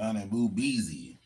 Down at Boo Beezy.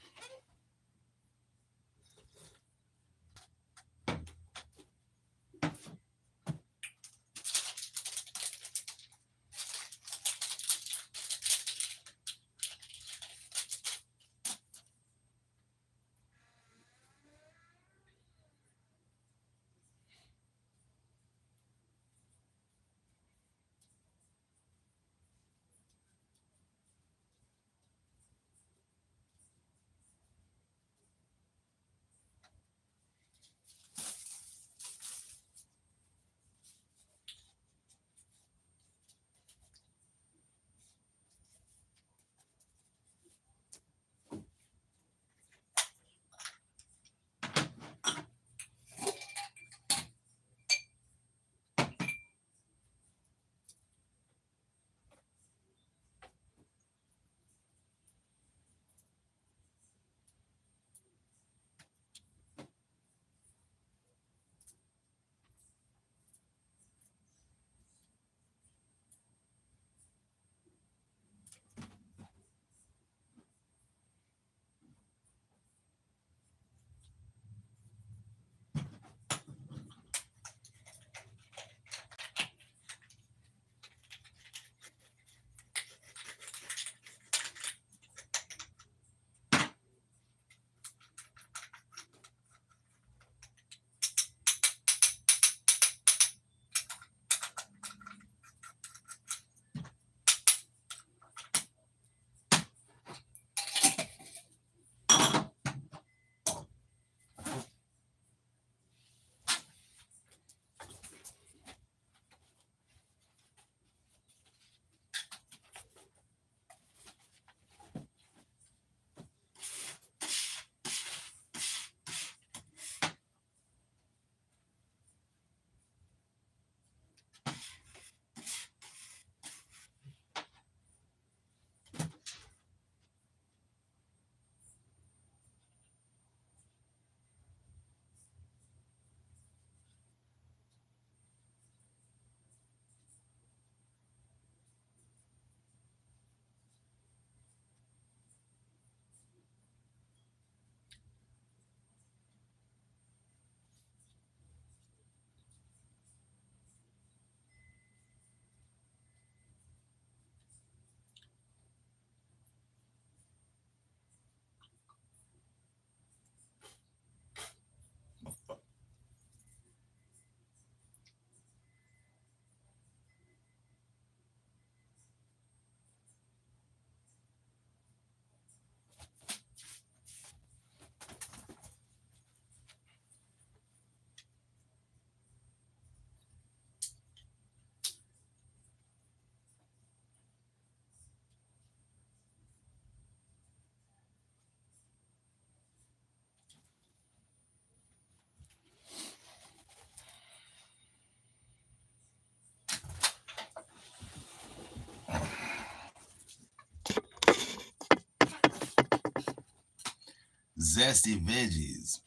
Zesty veggies.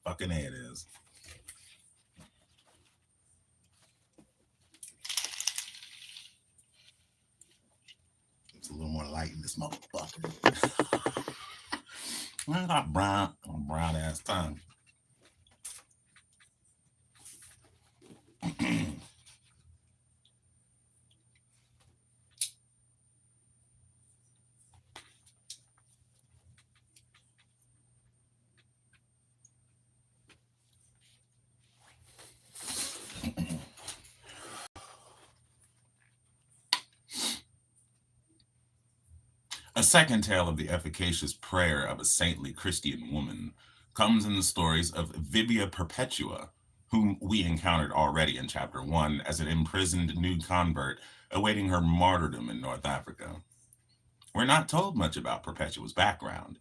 Fucking A it is. It's a little more light in this motherfucker. I got brown ass tongue. A second tale of the efficacious prayer of a saintly Christian woman comes in the stories of Vibia Perpetua, whom we encountered already in chapter 1 as an imprisoned new convert awaiting her martyrdom in North Africa. We're not told much about Perpetua's background,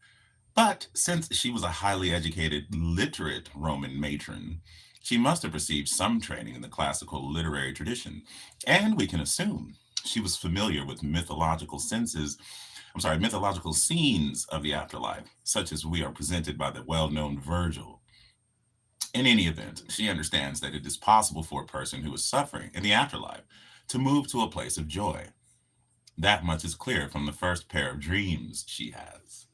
but since she was a highly educated, literate Roman matron, she must have received some training in the classical literary tradition, and we can assume she was familiar with mythological scenes of the afterlife, such as we are presented by the well-known Virgil. In any event, she understands that it is possible for a person who is suffering in the afterlife to move to a place of joy. That much is clear from the first pair of dreams she has.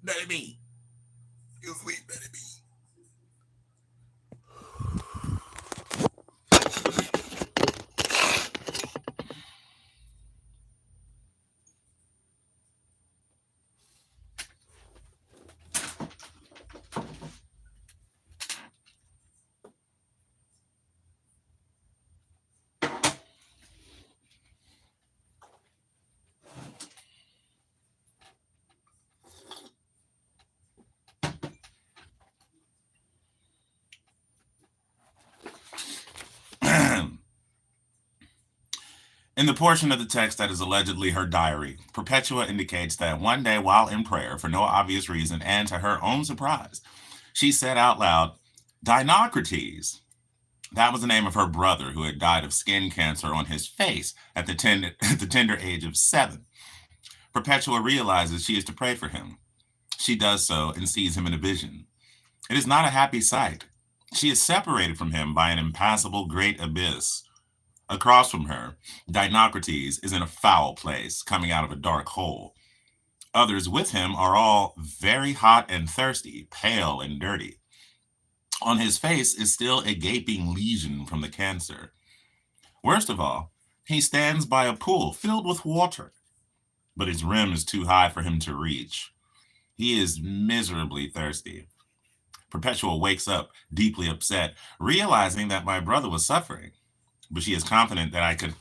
Baby, you sweet baby. In the portion of the text that is allegedly her diary, Perpetua indicates that one day while in prayer, for no obvious reason and to her own surprise, she said out loud, Dinocrates. That was the name of her brother who had died of skin cancer on his face at the tender age of 7. Perpetua realizes she is to pray for him. She does so and sees him in a vision. It is not a happy sight. She is separated from him by an impassable great abyss. Across from her, Dinocrates is in a foul place, coming out of a dark hole. Others with him are all very hot and thirsty, pale and dirty. On his face is still a gaping lesion from the cancer. Worst of all, he stands by a pool filled with water, but its rim is too high for him to reach. He is miserably thirsty. Perpetua wakes up, deeply upset, realizing that my brother was suffering, but she is confident that I could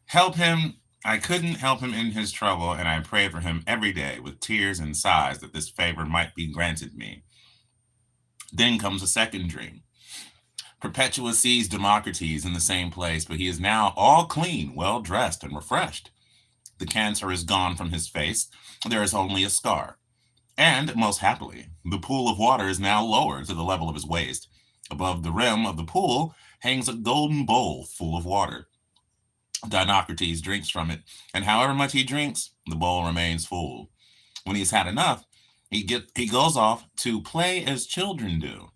help him. I couldn't help him in his trouble, and I pray for him every day with tears and sighs that this favor might be granted me. Then comes a second dream. Perpetua sees Democritus in the same place, but he is now all clean, well dressed, and refreshed. The cancer is gone from his face. There is only a scar. And, most happily, the pool of water is now lowered to the level of his waist. Above the rim of the pool hangs a golden bowl full of water. Dinocrates drinks from it, and however much he drinks, the bowl remains full. When he's had enough, he goes off to play as children do.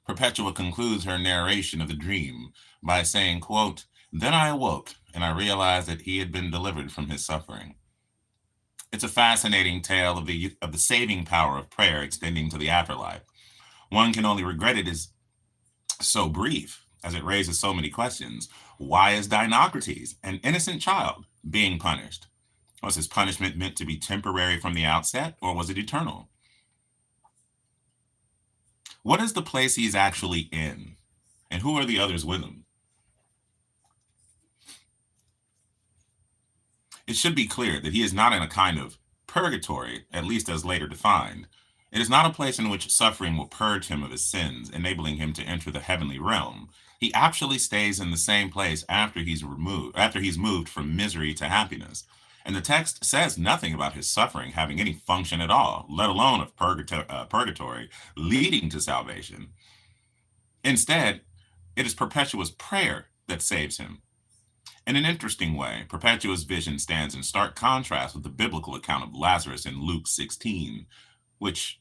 Perpetua concludes her narration of the dream by saying, quote, Then I awoke, and I realized that he had been delivered from his suffering. It's a fascinating tale of the saving power of prayer extending to the afterlife. One can only regret it is so brief, as it raises so many questions. Why is Dinocrates, an innocent child, being punished? Was his punishment meant to be temporary from the outset, or was it eternal? What is the place he's actually in, and who are the others with him? It should be clear that he is not in a kind of purgatory, at least as later defined. It is not a place in which suffering will purge him of his sins, enabling him to enter the heavenly realm. He actually stays in the same place after he's moved from misery to happiness. And the text says nothing about his suffering having any function at all, let alone of purgatory leading to salvation. Instead, it is Perpetua's prayer that saves him. In an interesting way, Perpetua's vision stands in stark contrast with the biblical account of Lazarus in Luke 16, with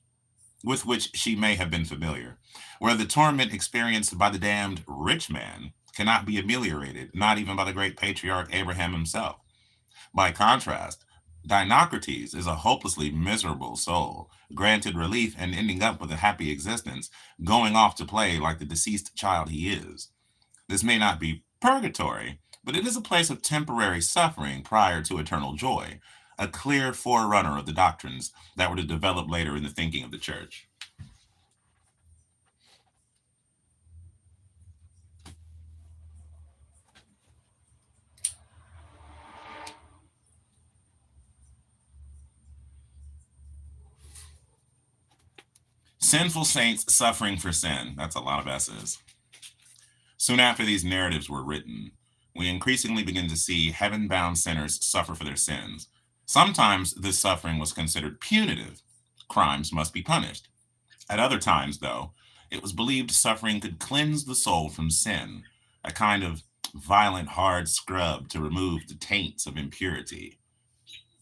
which she may have been familiar, where the torment experienced by the damned rich man cannot be ameliorated, not even by the great patriarch Abraham himself. By contrast, Dinocrates is a hopelessly miserable soul, granted relief and ending up with a happy existence, going off to play like the deceased child he is. This may not be purgatory, but it is a place of temporary suffering prior to eternal joy, a clear forerunner of the doctrines that were to develop later in the thinking of the church. Sinful saints suffering for sin. That's a lot of S's. Soon after these narratives were written, we increasingly begin to see heaven-bound sinners suffer for their sins. Sometimes this suffering was considered punitive. Crimes must be punished. At other times, though, it was believed suffering could cleanse the soul from sin, a kind of violent, hard scrub to remove the taints of impurity.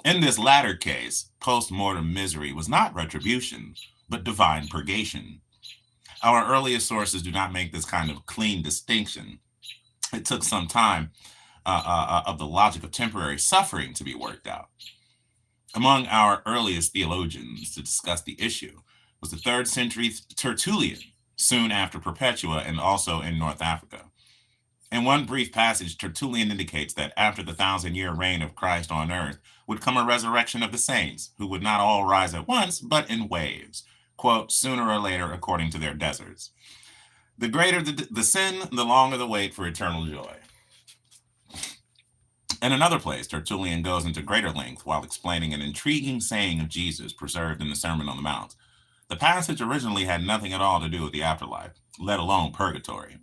In this latter case, post-mortem misery was not retribution, but divine purgation. Our earliest sources do not make this kind of clean distinction. It took some time of the logic of temporary suffering to be worked out. Among our earliest theologians to discuss the issue was the 3rd century Tertullian, soon after Perpetua and also in North Africa. In one brief passage, Tertullian indicates that after the 1,000-year reign of Christ on earth would come a resurrection of the saints, who would not all rise at once, but in waves, quote, sooner or later according to their deserts. The greater the sin, the longer the wait for eternal joy. In another place, Tertullian goes into greater length while explaining an intriguing saying of Jesus preserved in the Sermon on the Mount. The passage originally had nothing at all to do with the afterlife, let alone purgatory.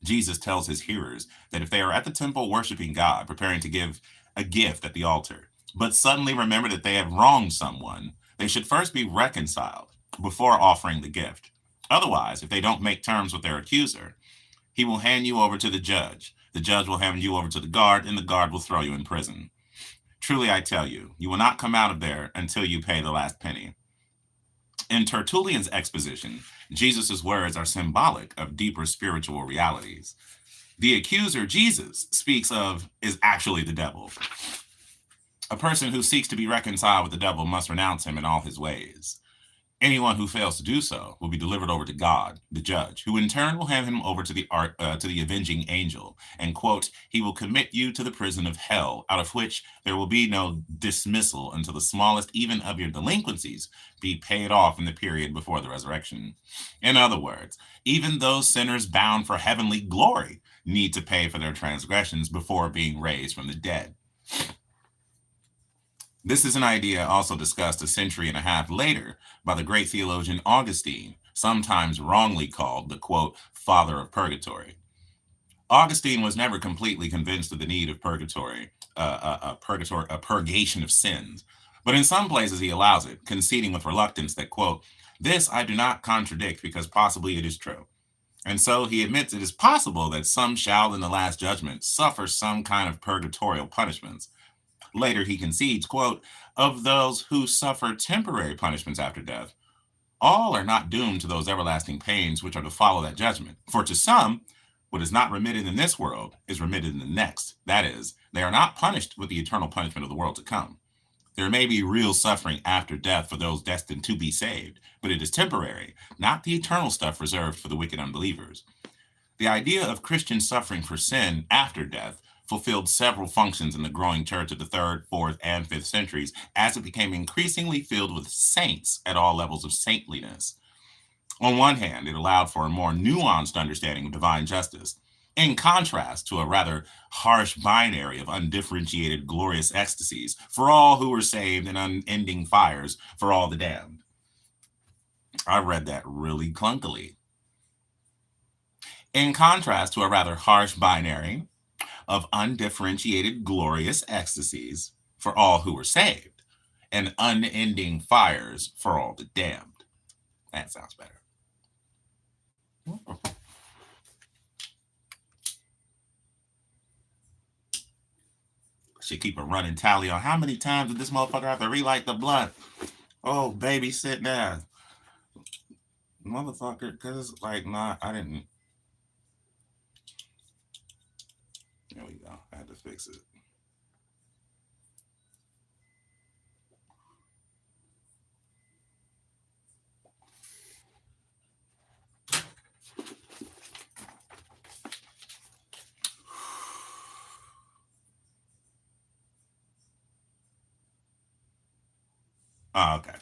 Jesus tells his hearers that if they are at the temple worshiping God, preparing to give a gift at the altar, but suddenly remember that they have wronged someone, they should first be reconciled before offering the gift. Otherwise, if they don't make terms with their accuser, he will hand you over to the judge. The judge will hand you over to the guard, and the guard will throw you in prison. Truly, I tell you, you will not come out of there until you pay the last penny. In Tertullian's exposition, Jesus' words are symbolic of deeper spiritual realities. The accuser Jesus speaks of is actually the devil. A person who seeks to be reconciled with the devil must renounce him in all his ways. Anyone who fails to do so will be delivered over to God, the judge, who in turn will hand him over to the avenging angel, and, quote, he will commit you to the prison of hell, out of which there will be no dismissal until the smallest even of your delinquencies be paid off in the period before the resurrection. In other words, even those sinners bound for heavenly glory need to pay for their transgressions before being raised from the dead. This is an idea also discussed a century and a half later by the great theologian Augustine, sometimes wrongly called the, quote, father of purgatory. Augustine was never completely convinced of the need of purgatory, a purgation of sins, but in some places he allows it, conceding with reluctance that, quote, this I do not contradict because possibly it is true. And so he admits it is possible that some shall in the last judgment suffer some kind of purgatorial punishments. Later, he concedes, quote, of those who suffer temporary punishments after death, all are not doomed to those everlasting pains which are to follow that judgment. For to some, what is not remitted in this world is remitted in the next. That is, they are not punished with the eternal punishment of the world to come. There may be real suffering after death for those destined to be saved, but it is temporary, not the eternal stuff reserved for the wicked unbelievers. The idea of Christian suffering for sin after death fulfilled several functions in the growing church of the 3rd, 4th, and 5th centuries as it became increasingly filled with saints at all levels of saintliness. On one hand, it allowed for a more nuanced understanding of divine justice, in contrast to a rather harsh binary of undifferentiated glorious ecstasies for all who were saved and unending fires for all the damned. I read that really clunkily. In contrast to a rather harsh binary of undifferentiated glorious ecstasies for all who were saved, and unending fires for all the damned. That sounds better. Should keep a running tally on how many times did this motherfucker have to relight the blunt. Oh, baby, sit down. Motherfucker, because, like, nah, I didn't. There we go. I had to fix it. Oh, okay.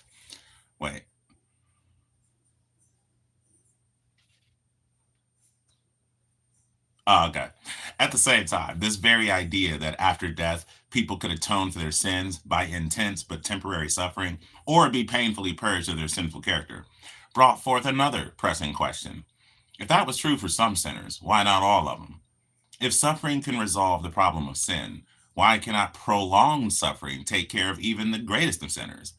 Wait. Oh, okay. At the same time, this very idea that after death, people could atone for their sins by intense but temporary suffering, or be painfully purged of their sinful character, brought forth another pressing question. If that was true for some sinners, why not all of them? If suffering can resolve the problem of sin, why cannot prolonged suffering take care of even the greatest of sinners?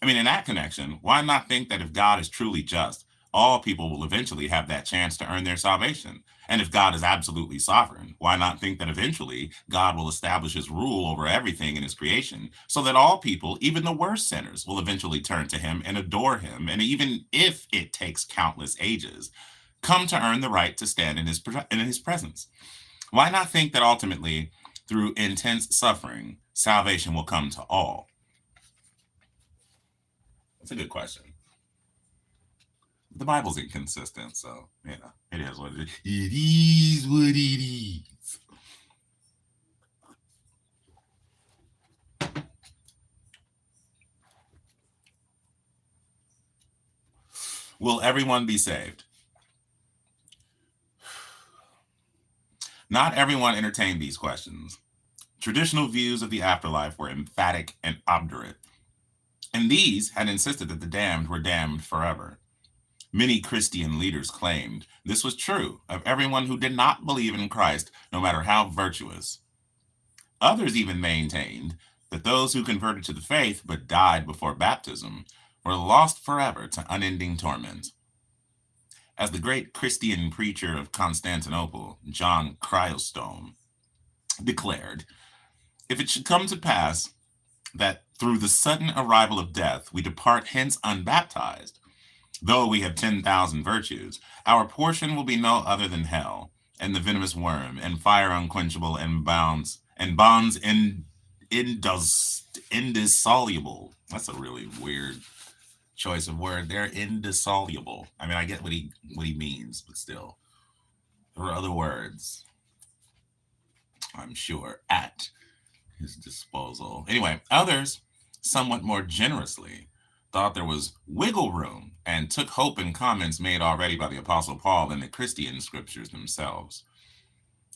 I mean, in that connection, why not think that if God is truly just, all people will eventually have that chance to earn their salvation. And if God is absolutely sovereign, why not think that eventually God will establish his rule over everything in his creation so that all people, even the worst sinners, will eventually turn to him and adore him, and even if it takes countless ages, come to earn the right to stand in his presence? Why not think that ultimately, through intense suffering, salvation will come to all? That's a good question. The Bible's inconsistent, so it is what it is. It is what it is. Will everyone be saved? Not everyone entertained these questions. Traditional views of the afterlife were emphatic and obdurate, and these had insisted that the damned were damned forever. Many Christian leaders claimed this was true of everyone who did not believe in Christ, no matter how virtuous. Others even maintained that those who converted to the faith but died before baptism were lost forever to unending torment. As the great Christian preacher of Constantinople, John Chrysostom, declared, if it should come to pass that through the sudden arrival of death we depart hence unbaptized, though we have 10,000 virtues, our portion will be no other than hell, and the venomous worm, and fire unquenchable, and bonds indissoluble. That's a really weird choice of word. They're indissoluble. I mean, I get what he means, but still, there are other words, I'm sure, at his disposal. Anyway, others, somewhat more generously, thought there was wiggle room and took hope in comments made already by the Apostle Paul in the Christian scriptures themselves.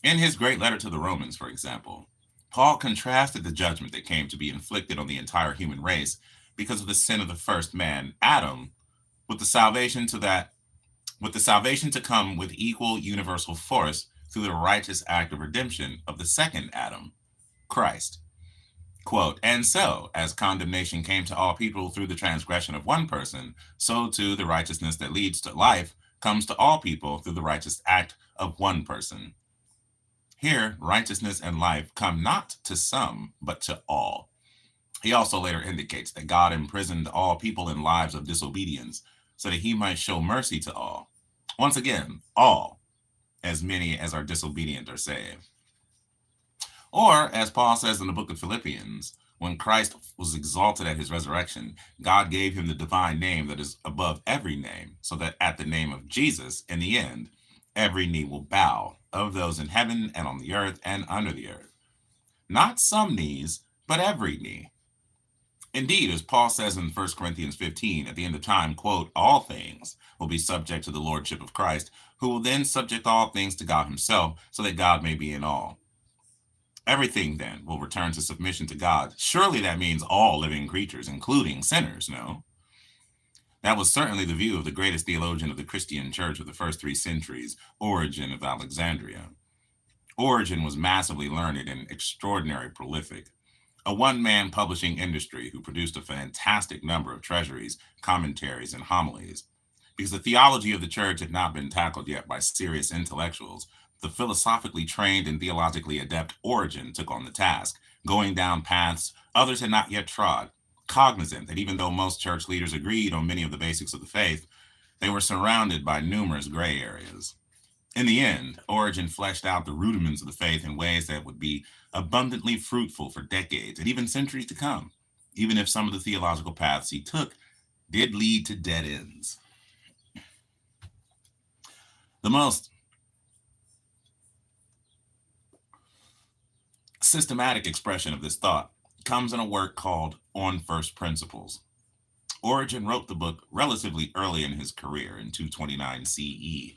In his great letter to the Romans, for example, Paul contrasted the judgment that came to be inflicted on the entire human race because of the sin of the first man, Adam, with the salvation to come with equal universal force through the righteous act of redemption of the second Adam, Christ. Quote, and so, as condemnation came to all people through the transgression of one person, so too the righteousness that leads to life comes to all people through the righteous act of one person. Here, righteousness and life come not to some, but to all. He also later indicates that God imprisoned all people in lives of disobedience so that he might show mercy to all. Once again, all, as many as are disobedient are saved. Or, as Paul says in the book of Philippians, when Christ was exalted at his resurrection, God gave him the divine name that is above every name, so that at the name of Jesus, in the end, every knee will bow, of those in heaven and on the earth and under the earth. Not some knees, but every knee. Indeed, as Paul says in 1 Corinthians 15, at the end of time, quote, all things will be subject to the lordship of Christ, who will then subject all things to God himself, so that God may be in all. Everything, then, will return to submission to God. Surely that means all living creatures, including sinners, no? That was certainly the view of the greatest theologian of the Christian church of the first 3 centuries, Origen of Alexandria. Origen was massively learned and extraordinarily prolific, a one-man publishing industry who produced a fantastic number of treasuries, commentaries, and homilies. Because the theology of the church had not been tackled yet by serious intellectuals, the philosophically trained and theologically adept Origen took on the task, going down paths others had not yet trod, cognizant that even though most church leaders agreed on many of the basics of the faith, they were surrounded by numerous gray areas. In the end, Origen fleshed out the rudiments of the faith in ways that would be abundantly fruitful for decades and even centuries to come, even if some of the theological paths he took did lead to dead ends. The most systematic expression of this thought comes in a work called On First Principles. Origen wrote the book relatively early in his career, in 229 CE,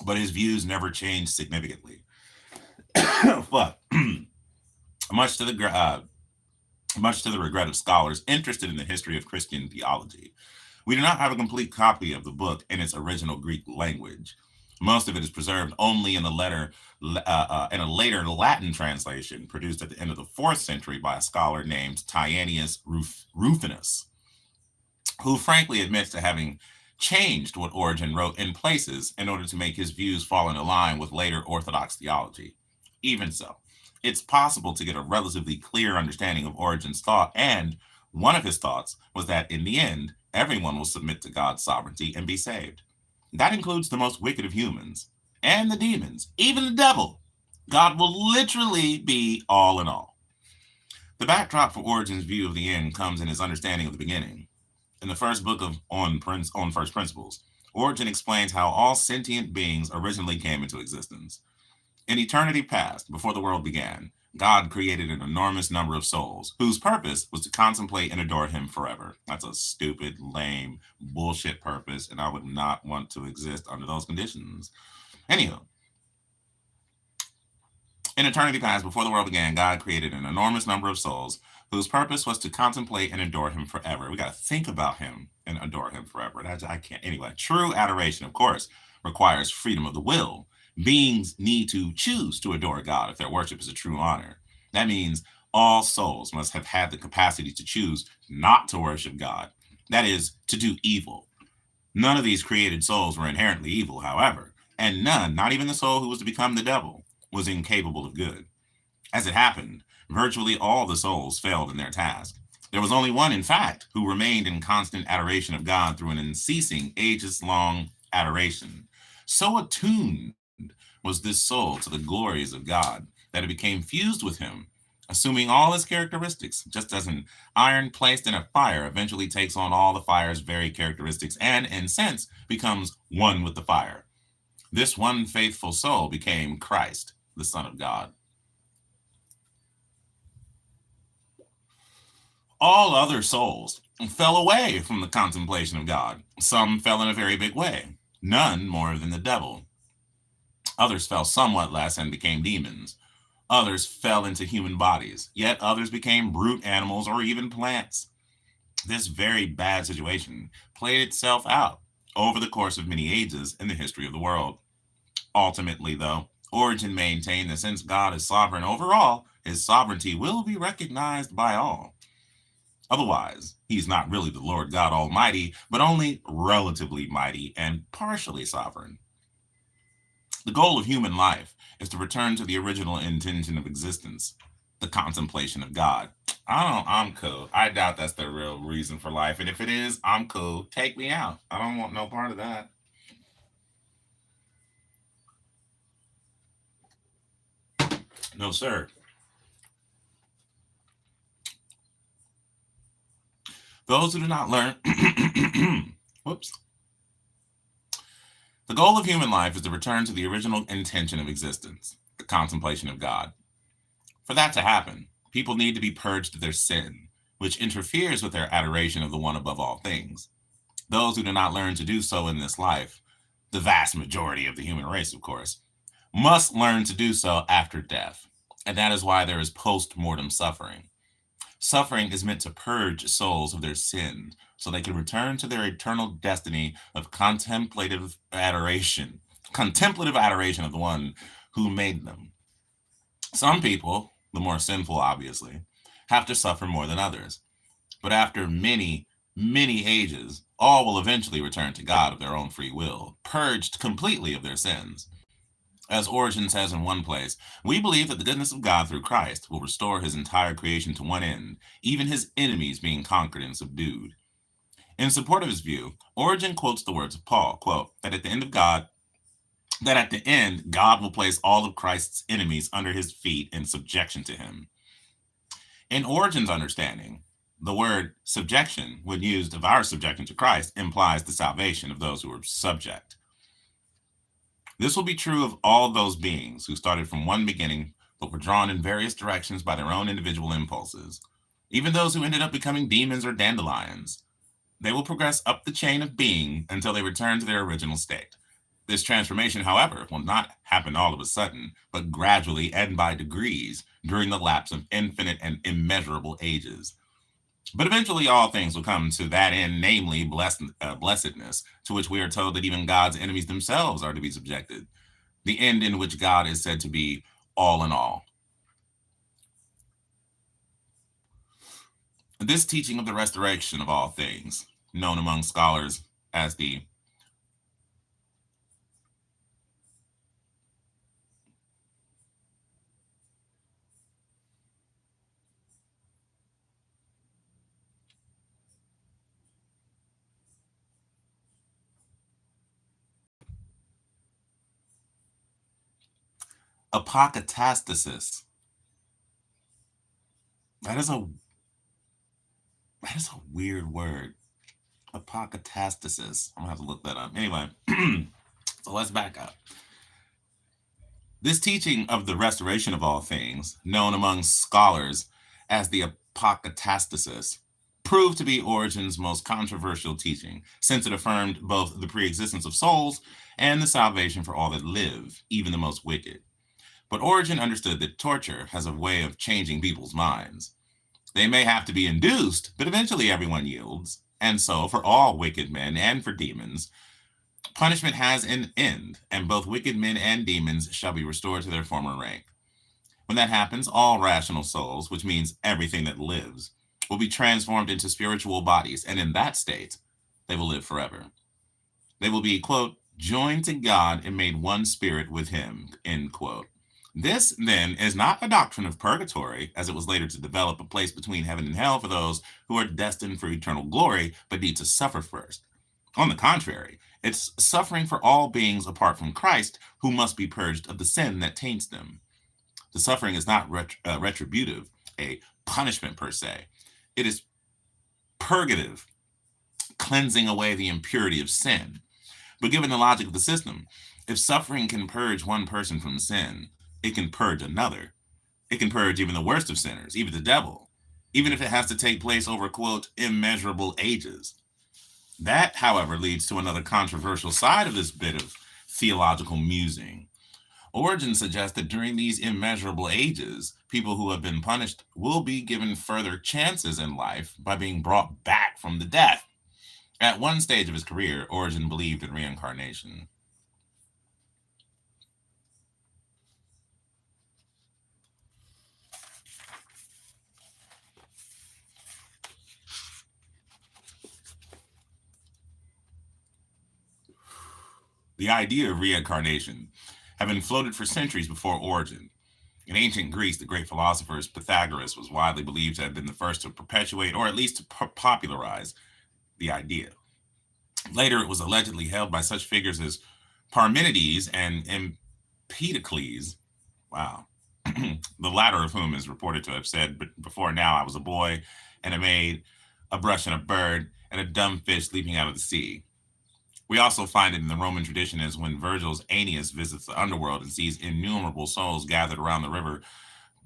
but his views never changed significantly. But much to the regret of scholars interested in the history of Christian theology, we do not have a complete copy of the book in its original Greek language. Most of it is preserved only in a later Latin translation produced at the end of the 4th century by a scholar named Tyanius Rufinus, who frankly admits to having changed what Origen wrote in places in order to make his views fall into line with later Orthodox theology. Even so, it's possible to get a relatively clear understanding of Origen's thought, and one of his thoughts was that in the end, everyone will submit to God's sovereignty and be saved. That includes the most wicked of humans and the demons, even the devil. God will literally be all in all. The backdrop for Origen's view of the end comes in his understanding of the beginning. In the first book of On First Principles, Origen explains how all sentient beings originally came into existence. In eternity past, before the world began, God created an enormous number of souls whose purpose was to contemplate and adore him forever. That's a stupid, lame, bullshit purpose, and I would not want to exist under those conditions. Anywho, in eternity past, before the world began, God created an enormous number of souls whose purpose was to contemplate and adore him forever. We got to think about him and adore him forever. I can't. Anyway, true adoration, of course, requires freedom of the will. Beings need to choose to adore God if their worship is a true honor. That means all souls must have had the capacity to choose not to worship God. That is, to do evil. None of these created souls were inherently evil, however, and none, not even the soul who was to become the devil, was incapable of good. As it happened, virtually all the souls failed in their task. There was only one, in fact, who remained in constant adoration of God through an unceasing, ages-long adoration. So attuned was this soul to the glories of God that it became fused with him, assuming all his characteristics, just as an iron placed in a fire eventually takes on all the fire's very characteristics and, in sense, becomes one with the fire. This one faithful soul became Christ, the Son of God. All other souls fell away from the contemplation of God. Some fell in a very big way, none more than the devil. Others fell somewhat less and became demons. Others fell into human bodies, yet others became brute animals or even plants. This very bad situation played itself out over the course of many ages in the history of the world. Ultimately, though, Origen maintained that since God is sovereign over all, his sovereignty will be recognized by all. Otherwise, he's not really the Lord God Almighty, but only relatively mighty and partially sovereign. The goal of human life is to return to the original intention of existence, the contemplation of God. I'm cool. I doubt that's the real reason for life. And if it is, I'm cool. Take me out. I don't want no part of that. No, sir. Those who do not learn, whoops. The goal of human life is to return to the original intention of existence, the contemplation of God. For that to happen, people need to be purged of their sin, which interferes with their adoration of the one above all things. Those who do not learn to do so in this life, the vast majority of the human race, of course, must learn to do so after death. And that is why there is post-mortem suffering. Suffering is meant to purge souls of their sins so they can return to their eternal destiny of contemplative adoration of the one who made them. Some people, the more sinful obviously, have to suffer more than others. But after many, many ages, all will eventually return to God of their own free will, purged completely of their sins. As Origen says in one place, we believe that the goodness of God through Christ will restore his entire creation to one end, even his enemies being conquered and subdued. In support of his view, Origen quotes the words of Paul, quote, that at the end, God will place all of Christ's enemies under his feet in subjection to him. In Origen's understanding, the word subjection, when used of our subjection to Christ, implies the salvation of those who are subject. This will be true of all those beings who started from one beginning but were drawn in various directions by their own individual impulses, even those who ended up becoming demons or dandelions. They will progress up the chain of being until they return to their original state. This transformation, however, will not happen all of a sudden, but gradually and by degrees during the lapse of infinite and immeasurable ages. But eventually all things will come to that end, namely blessedness, to which we are told that even God's enemies themselves are to be subjected, the end in which God is said to be all in all. This teaching of the restoration of all things, known among scholars as the apocatastasis. That is a that is a weird word. Apocatastasis. I'm gonna have to look that up. Anyway, so let's back up. This teaching of the restoration of all things, known among scholars as the apocatastasis, proved to be Origen's most controversial teaching, since it affirmed both the preexistence of souls and the salvation for all that live, even the most wicked. But Origen understood that torture has a way of changing people's minds. They may have to be induced, but eventually everyone yields. And so, for all wicked men and for demons, punishment has an end, and both wicked men and demons shall be restored to their former rank. When that happens, all rational souls, which means everything that lives, will be transformed into spiritual bodies, and in that state, they will live forever. They will be, quote, joined to God and made one spirit with him, end quote. This, then, is not a doctrine of purgatory, as it was later to develop a place between heaven and hell for those who are destined for eternal glory, but need to suffer first. On the contrary, it's suffering for all beings apart from Christ who must be purged of the sin that taints them. The suffering is not retributive, a punishment per se. It is purgative, cleansing away the impurity of sin. But given the logic of the system, if suffering can purge one person from sin, it can purge another. It can purge even the worst of sinners, even the devil, even if it has to take place over, quote, immeasurable ages. That, however, leads to another controversial side of this bit of theological musing. Origen suggests that during these immeasurable ages, people who have been punished will be given further chances in life by being brought back from the death. At one stage of his career, Origen believed in reincarnation. The idea of reincarnation had been floated for centuries before Origen. In ancient Greece, the great philosophers Pythagoras was widely believed to have been the first to perpetuate or at least to popularize the idea. Later, it was allegedly held by such figures as Parmenides and Empedocles. Wow. The latter of whom is reported to have said, but before now I was a boy and a maid, a brush and a bird, and a dumb fish leaping out of the sea. We also find it in the Roman tradition as when Virgil's Aeneas visits the underworld and sees innumerable souls gathered around the river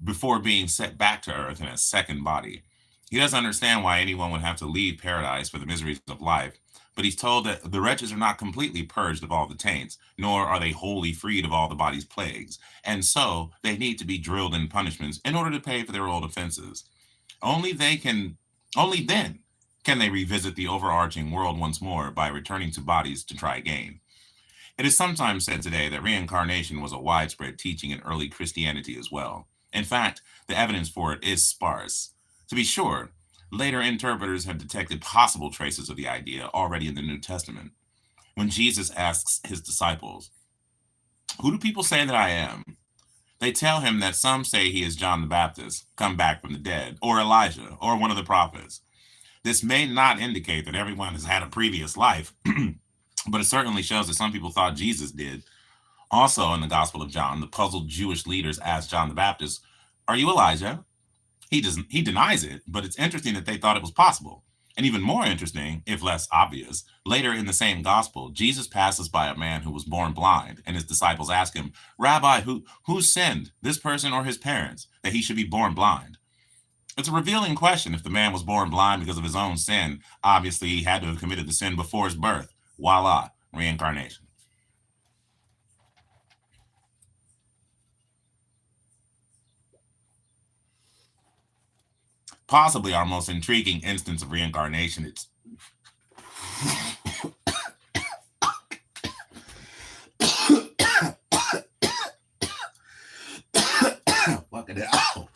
before being set back to earth in a second body. He doesn't understand why anyone would have to leave paradise for the miseries of life, but he's told that the wretches are not completely purged of all the taints, nor are they wholly freed of all the body's plagues, and so they need to be drilled in punishments in order to pay for their old offenses. Only they can, only then can they revisit the overarching world once more by returning to bodies to try again. It is sometimes said today that reincarnation was a widespread teaching in early Christianity as well. In fact, the evidence for it is sparse. To be sure, later interpreters have detected possible traces of the idea already in the New Testament. When Jesus asks his disciples, who do people say that I am? They tell him that some say he is John the Baptist, come back from the dead, or Elijah, or one of the prophets. This may not indicate that everyone has had a previous life, but it certainly shows that some people thought Jesus did. Also, in the Gospel of John, the puzzled Jewish leaders asked John the Baptist, are you Elijah? He denies it, but it's interesting that they thought it was possible. And even more interesting, if less obvious, later in the same gospel, Jesus passes by a man who was born blind, and his disciples ask him, Rabbi, who sinned, this person or his parents, that he should be born blind? It's a revealing question. If the man was born blind because of his own sin, obviously he had to have committed the sin before his birth. Voila, reincarnation. Possibly our most intriguing instance of reincarnation. It's fucking hell.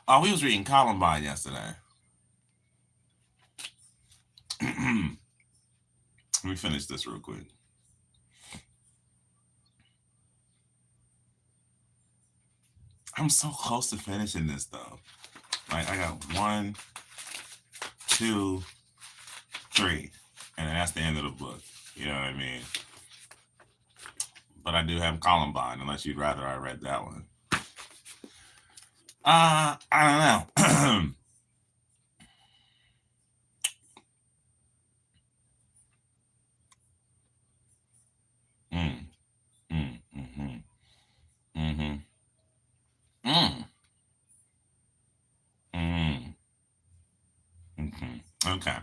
Oh, we was reading Columbine yesterday. Let me finish this real quick. I'm so close to finishing this though. Like I got 1, 2, 3, and that's the end of the book. You know what I mean? But I do have Columbine, unless you'd rather I read that one. I don't know. mm, mm, mm, mm, mm, mm. Okay.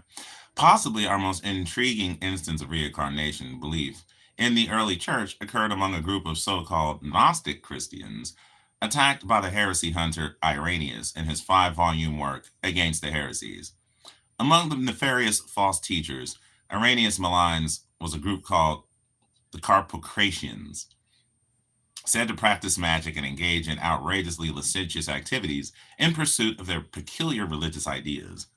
Possibly our most intriguing instance of reincarnation belief in the early church occurred among a group of so called Gnostic Christians attacked by the heresy hunter Irenaeus in his 5 volume work Against the Heresies. Among the nefarious false teachers, Irenaeus maligns was a group called the Carpocratians, said to practice magic and engage in outrageously licentious activities in pursuit of their peculiar religious ideas.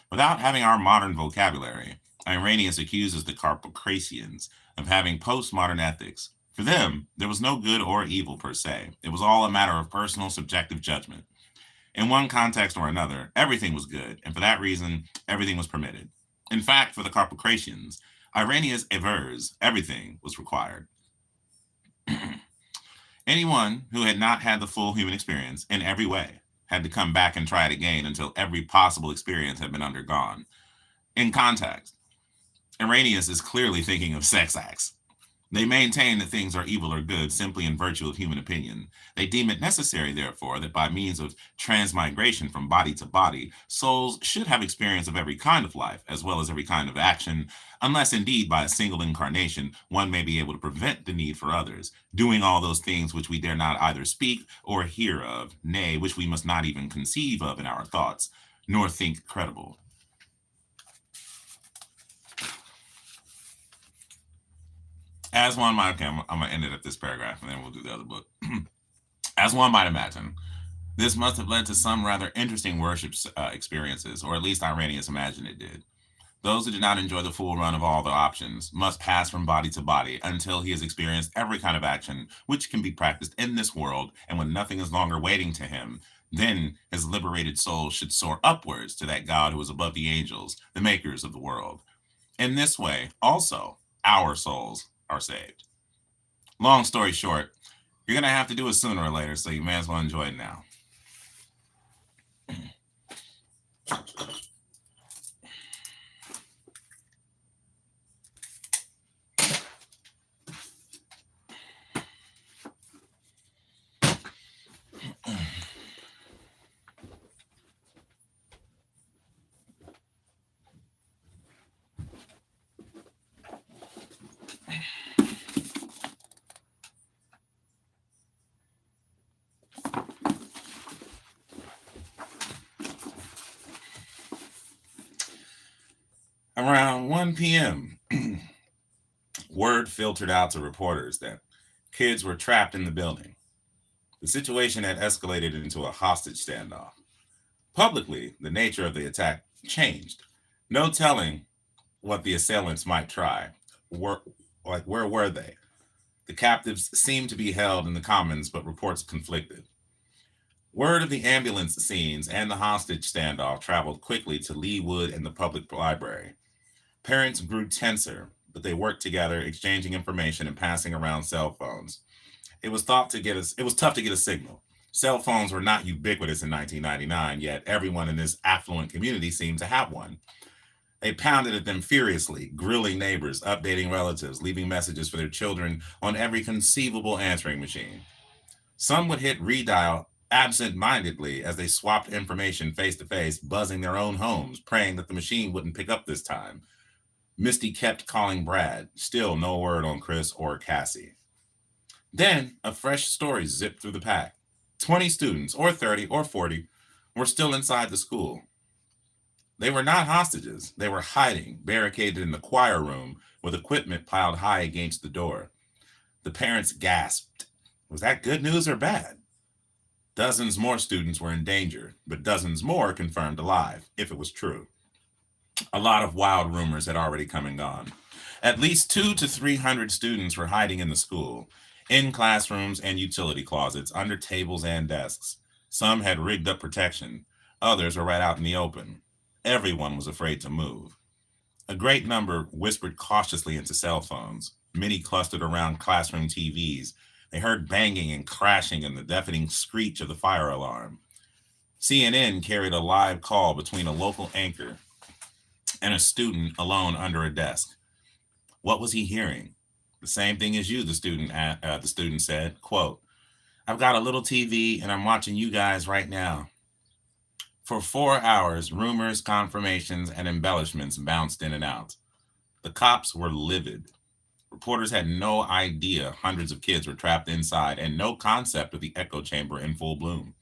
Without having our modern vocabulary, Irenaeus accuses the Carpocratians of having postmodern ethics. For them, there was no good or evil per se. It was all a matter of personal subjective judgment. In one context or another, everything was good, and for that reason, everything was permitted. In fact, for the Carpocratians, Irenaeus avers everything was required. Anyone who had not had the full human experience in every way had to come back and try it again until every possible experience had been undergone. In context, Irenaeus is clearly thinking of sex acts. They maintain that things are evil or good simply in virtue of human opinion. They deem it necessary, therefore, that by means of transmigration from body to body, souls should have experience of every kind of life, as well as every kind of action, unless indeed by a single incarnation one may be able to prevent the need for others, doing all those things which we dare not either speak or hear of, nay, which we must not even conceive of in our thoughts, nor think credible. As one might, okay, I'm going to end it at this paragraph and then we'll do the other book. As one might imagine, this must have led to some rather interesting worship experiences, or at least Irenaeus imagined it did. Those who did not enjoy the full run of all the options must pass from body to body until he has experienced every kind of action which can be practiced in this world, and when nothing is longer waiting to him, then his liberated soul should soar upwards to that God who is above the angels, the makers of the world. In this way, also, our souls are saved. Long story short, you're going to have to do it sooner or later, so you may as well enjoy it now. Around 1 p.m., word filtered out to reporters that kids were trapped in the building. The situation had escalated into a hostage standoff. Publicly, the nature of the attack changed. No telling what the assailants might try. Where were they? The captives seemed to be held in the commons, but reports conflicted. Word of the ambulance scenes and the hostage standoff traveled quickly to Lee Wood and the public library. Parents grew tenser, but they worked together, exchanging information and passing around cell phones. It was tough to get a signal. Cell phones were not ubiquitous in 1999, yet everyone in this affluent community seemed to have one. They pounded at them furiously, grilling neighbors, updating relatives, leaving messages for their children on every conceivable answering machine. Some would hit redial absent-mindedly as they swapped information face to face, buzzing their own homes, praying that the machine wouldn't pick up this time. Misty kept calling Brad, still no word on Chris or Cassie. Then a fresh story zipped through the pack. 20 students, or 30, or 40, were still inside the school. They were not hostages. They were hiding, barricaded in the choir room with equipment piled high against the door. The parents gasped. Was that good news or bad? Dozens more students were in danger, but dozens more confirmed alive, if it was true. A lot of wild rumors had already come and gone. At least 200 to 300 students were hiding in the school, in classrooms and utility closets, under tables and desks. Some had rigged up protection, others were right out in the open. Everyone was afraid to move. A great number whispered cautiously into cell phones. Many clustered around classroom TVs. They heard banging and crashing and the deafening screech of the fire alarm. CNN carried a live call between a local anchor and a student alone under a desk. What was he hearing? The same thing as you, the student said. Quote, I've got a little TV and I'm watching you guys right now. For 4 hours, rumors, confirmations, and embellishments bounced in and out. The cops were livid. Reporters had no idea hundreds of kids were trapped inside and no concept of the echo chamber in full bloom.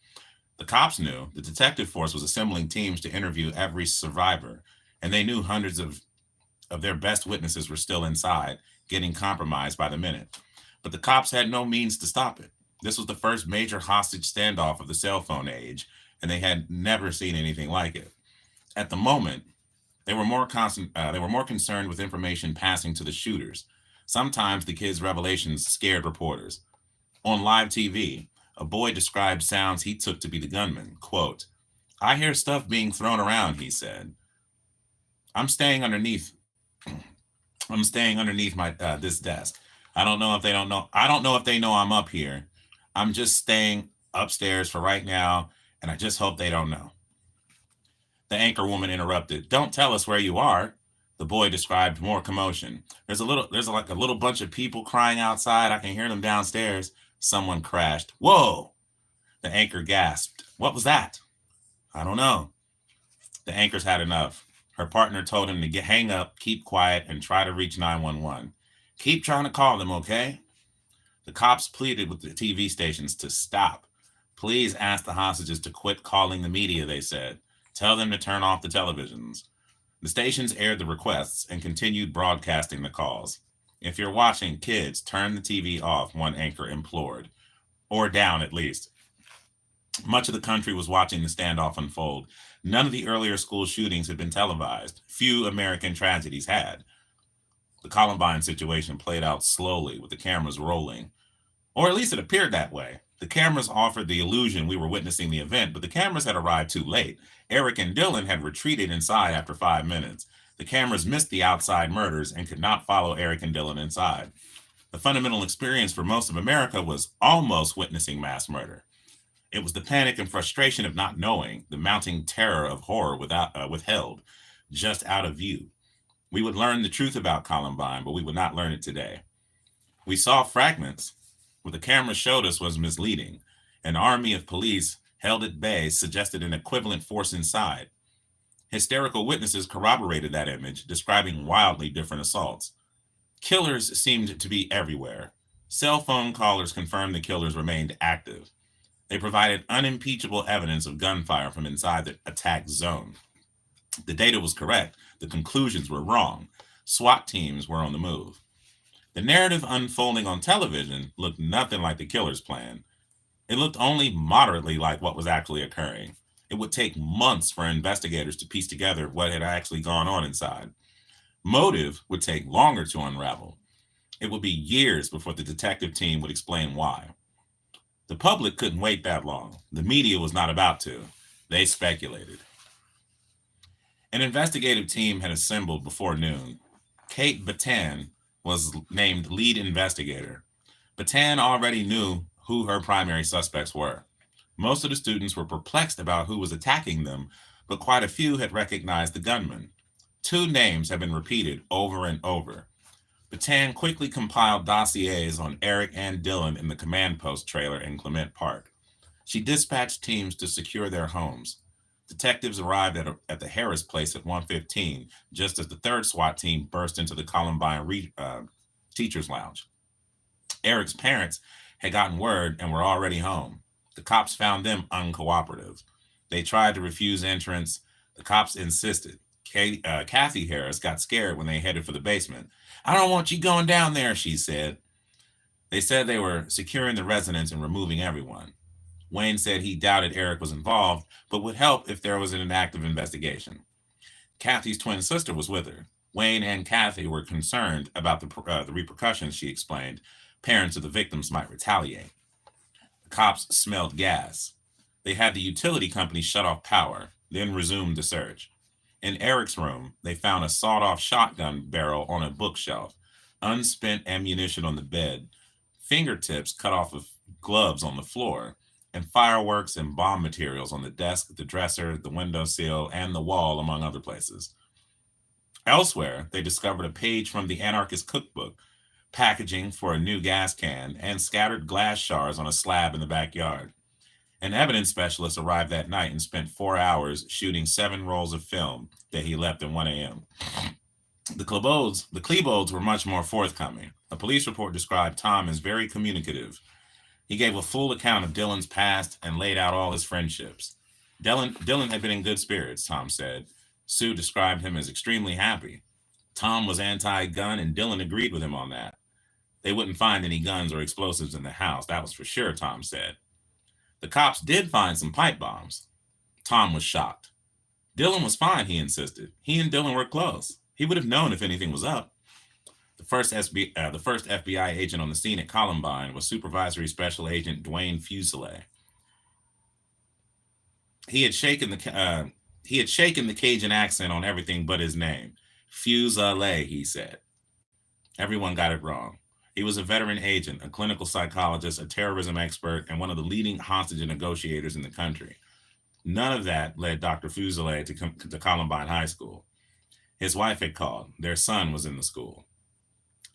The cops knew the detective force was assembling teams to interview every survivor, and they knew hundreds of their best witnesses were still inside, getting compromised by the minute. But the cops had no means to stop it. This was the first major hostage standoff of the cell phone age, and they had never seen anything like it. At the moment, they were more concerned with information passing to the shooters. Sometimes the kids' revelations scared reporters. On live TV, a boy described sounds he took to be the gunman. Quote, I hear stuff being thrown around, he said. I'm staying underneath. I'm staying underneath my this desk. I don't know if they don't know. I don't know if they know I'm up here. I'm just staying upstairs for right now, and I just hope they don't know. The anchor woman interrupted. Don't tell us where you are. The boy described more commotion. There's like a little bunch of people crying outside. I can hear them downstairs. Someone crashed. Whoa! The anchor gasped. What was that? I don't know. The anchor's had enough. Her partner told him to hang up, keep quiet, and try to reach 911. Keep trying to call them, okay? The cops pleaded with the TV stations to stop. Please ask the hostages to quit calling the media, they said. Tell them to turn off the televisions. The stations aired the requests and continued broadcasting the calls. If you're watching, kids, turn the TV off, one anchor implored. Or down, at least. Much of the country was watching the standoff unfold. None of the earlier school shootings had been televised. Few American tragedies had. The Columbine situation played out slowly with the cameras rolling. Or at least it appeared that way. The cameras offered the illusion we were witnessing the event, but the cameras had arrived too late. Eric and Dylan had retreated inside after 5 minutes. The cameras missed the outside murders and could not follow Eric and Dylan inside. The fundamental experience for most of America was almost witnessing mass murder. It was the panic and frustration of not knowing, the mounting terror of horror withheld, just out of view. We would learn the truth about Columbine, but we would not learn it today. We saw fragments. What the camera showed us was misleading. An army of police held at bay suggested an equivalent force inside. Hysterical witnesses corroborated that image, describing wildly different assaults. Killers seemed to be everywhere. Cell phone callers confirmed the killers remained active. They provided unimpeachable evidence of gunfire from inside the attack zone. The data was correct. The conclusions were wrong. SWAT teams were on the move. The narrative unfolding on television looked nothing like the killer's plan. It looked only moderately like what was actually occurring. It would take months for investigators to piece together what had actually gone on inside. Motive would take longer to unravel. It would be years before the detective team would explain why. The public couldn't wait that long. The media was not about to. They speculated. An investigative team had assembled before noon. Kate Batten was named lead investigator. Batten already knew who her primary suspects were. Most of the students were perplexed about who was attacking them, but quite a few had recognized the gunman. 2 names had been repeated over and over. Batten quickly compiled dossiers on Eric and Dylan in the command post trailer in Clement Park. She dispatched teams to secure their homes. Detectives arrived at the Harris place at 1:15, just as the 3rd SWAT team burst into the Columbine teacher's lounge. Eric's parents had gotten word and were already home. The cops found them uncooperative. They tried to refuse entrance. The cops insisted. Kathy Harris got scared when they headed for the basement. I don't want you going down there, she said. They said they were securing the residence and removing everyone. Wayne said he doubted Eric was involved, but would help if there was an active investigation. Kathy's twin sister was with her. Wayne and Kathy were concerned about the repercussions, she explained. Parents of the victims might retaliate. The cops smelled gas. They had the utility company shut off power, then resumed the search. In Eric's room, they found a sawed-off shotgun barrel on a bookshelf, unspent ammunition on the bed, fingertips cut off of gloves on the floor, and fireworks and bomb materials on the desk, the dresser, the windowsill, and the wall, among other places. Elsewhere, they discovered a page from the anarchist cookbook, packaging for a new gas can, and scattered glass shards on a slab in the backyard. An evidence specialist arrived that night and spent 4 hours shooting 7 rolls of film that he left at 1 a.m. The Klebodes were much more forthcoming. A police report described Tom as very communicative. He gave a full account of Dylan's past and laid out all his friendships. Dylan had been in good spirits, Tom said. Sue described him as extremely happy. Tom was anti-gun, and Dylan agreed with him on that. They wouldn't find any guns or explosives in the house, that was for sure, Tom said. The cops did find some pipe bombs. Tom was shocked. Dylan was fine, he insisted. He and Dylan were close. He would have known if anything was up. The first FBI agent on the scene at Columbine was Supervisory Special Agent Dwayne Fuselier. He had shaken the Cajun accent on everything but his name. Fuselier, he said. Everyone got it wrong. He was a veteran agent, a clinical psychologist, a terrorism expert, and one of the leading hostage negotiators in the country. None of that led Dr. Fuselier to Columbine High School. His wife had called. Their son was in the school.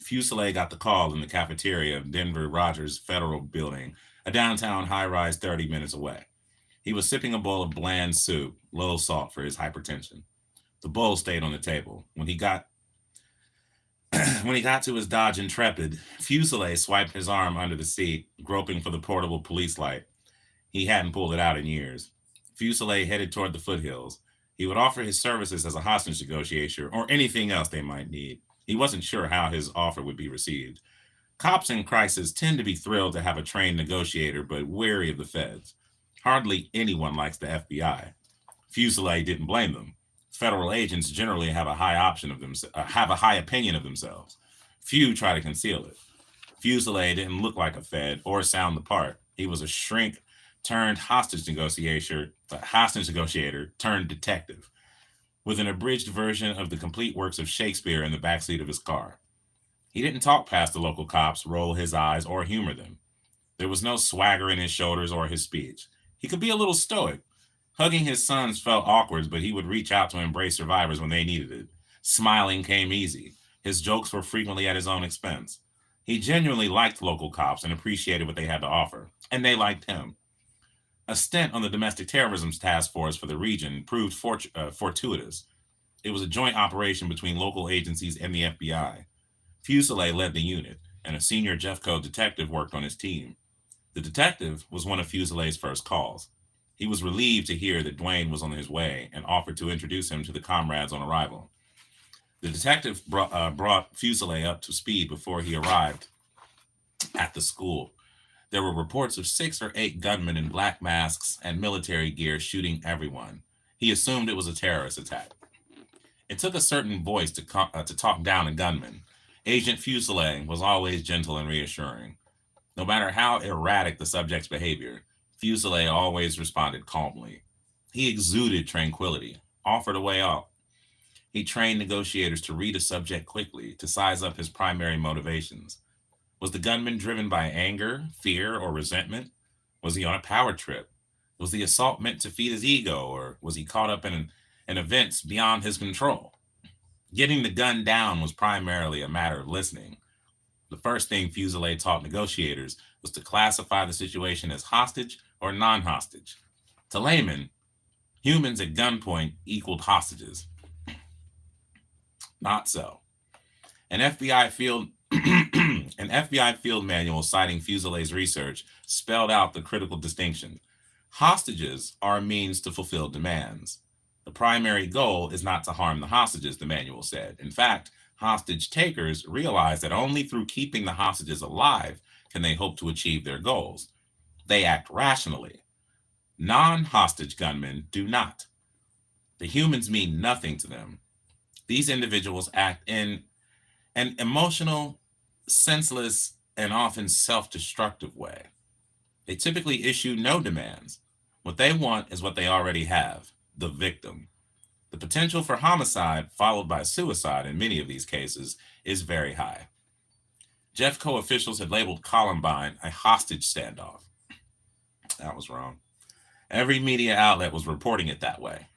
Fuselier got the call in the cafeteria of Denver Rogers Federal Building, a downtown high-rise 30 minutes away. He was sipping a bowl of bland soup, low salt for his hypertension. The bowl stayed on the table. When he got to his Dodge Intrepid, Fuselier swiped his arm under the seat, groping for the portable police light. He hadn't pulled it out in years. Fuselier headed toward the foothills. He would offer his services as a hostage negotiator or anything else they might need. He wasn't sure how his offer would be received. Cops in crisis tend to be thrilled to have a trained negotiator, but wary of the feds. Hardly anyone likes the FBI. Fuselier didn't blame them. Federal agents generally have a high opinion of themselves. Few try to conceal it. Fuselier didn't look like a Fed or sound the part. He was a shrink turned hostage negotiator turned detective, with an abridged version of the complete works of Shakespeare in the backseat of his car. He didn't talk past the local cops, roll his eyes, or humor them. There was no swagger in his shoulders or his speech. He could be a little stoic. Hugging his sons felt awkward, but he would reach out to embrace survivors when they needed it. Smiling came easy. His jokes were frequently at his own expense. He genuinely liked local cops and appreciated what they had to offer, and they liked him. A stint on the Domestic Terrorism Task Force for the region proved fortuitous. It was a joint operation between local agencies and the FBI. Fuselier led the unit, and a senior Jeffco detective worked on his team. The detective was one of Fuselier's first calls. He was relieved to hear that Dwayne was on his way and offered to introduce him to the comrades on arrival. The detective brought Fuselier up to speed before he arrived at the school. There were reports of 6 or 8 gunmen in black masks and military gear shooting everyone. He assumed it was a terrorist attack. It took a certain voice to talk down a gunman. Agent Fuselier was always gentle and reassuring. No matter how erratic the subject's behavior, Fuselier always responded calmly. He exuded tranquility, offered a way out. He trained negotiators to read a subject quickly, to size up his primary motivations. Was the gunman driven by anger, fear, or resentment? Was he on a power trip? Was the assault meant to feed his ego, or was he caught up in events beyond his control? Getting the gun down was primarily a matter of listening. The first thing Fuselier taught negotiators was to classify the situation as hostage or non-hostage. To laymen, humans at gunpoint equaled hostages. Not so. An FBI field manual citing Fuselier's research spelled out the critical distinction. Hostages are a means to fulfill demands. The primary goal is not to harm the hostages, the manual said. In fact, hostage takers realize that only through keeping the hostages alive can they hope to achieve their goals. They act rationally. Non-hostage gunmen do not. The humans mean nothing to them. These individuals act in an emotional, senseless, and often self-destructive way. They typically issue no demands. What they want is what they already have, the victim. The potential for homicide, followed by suicide in many of these cases, is very high. Jeffco officials had labeled Columbine a hostage standoff. That was wrong. Every media outlet was reporting it that way.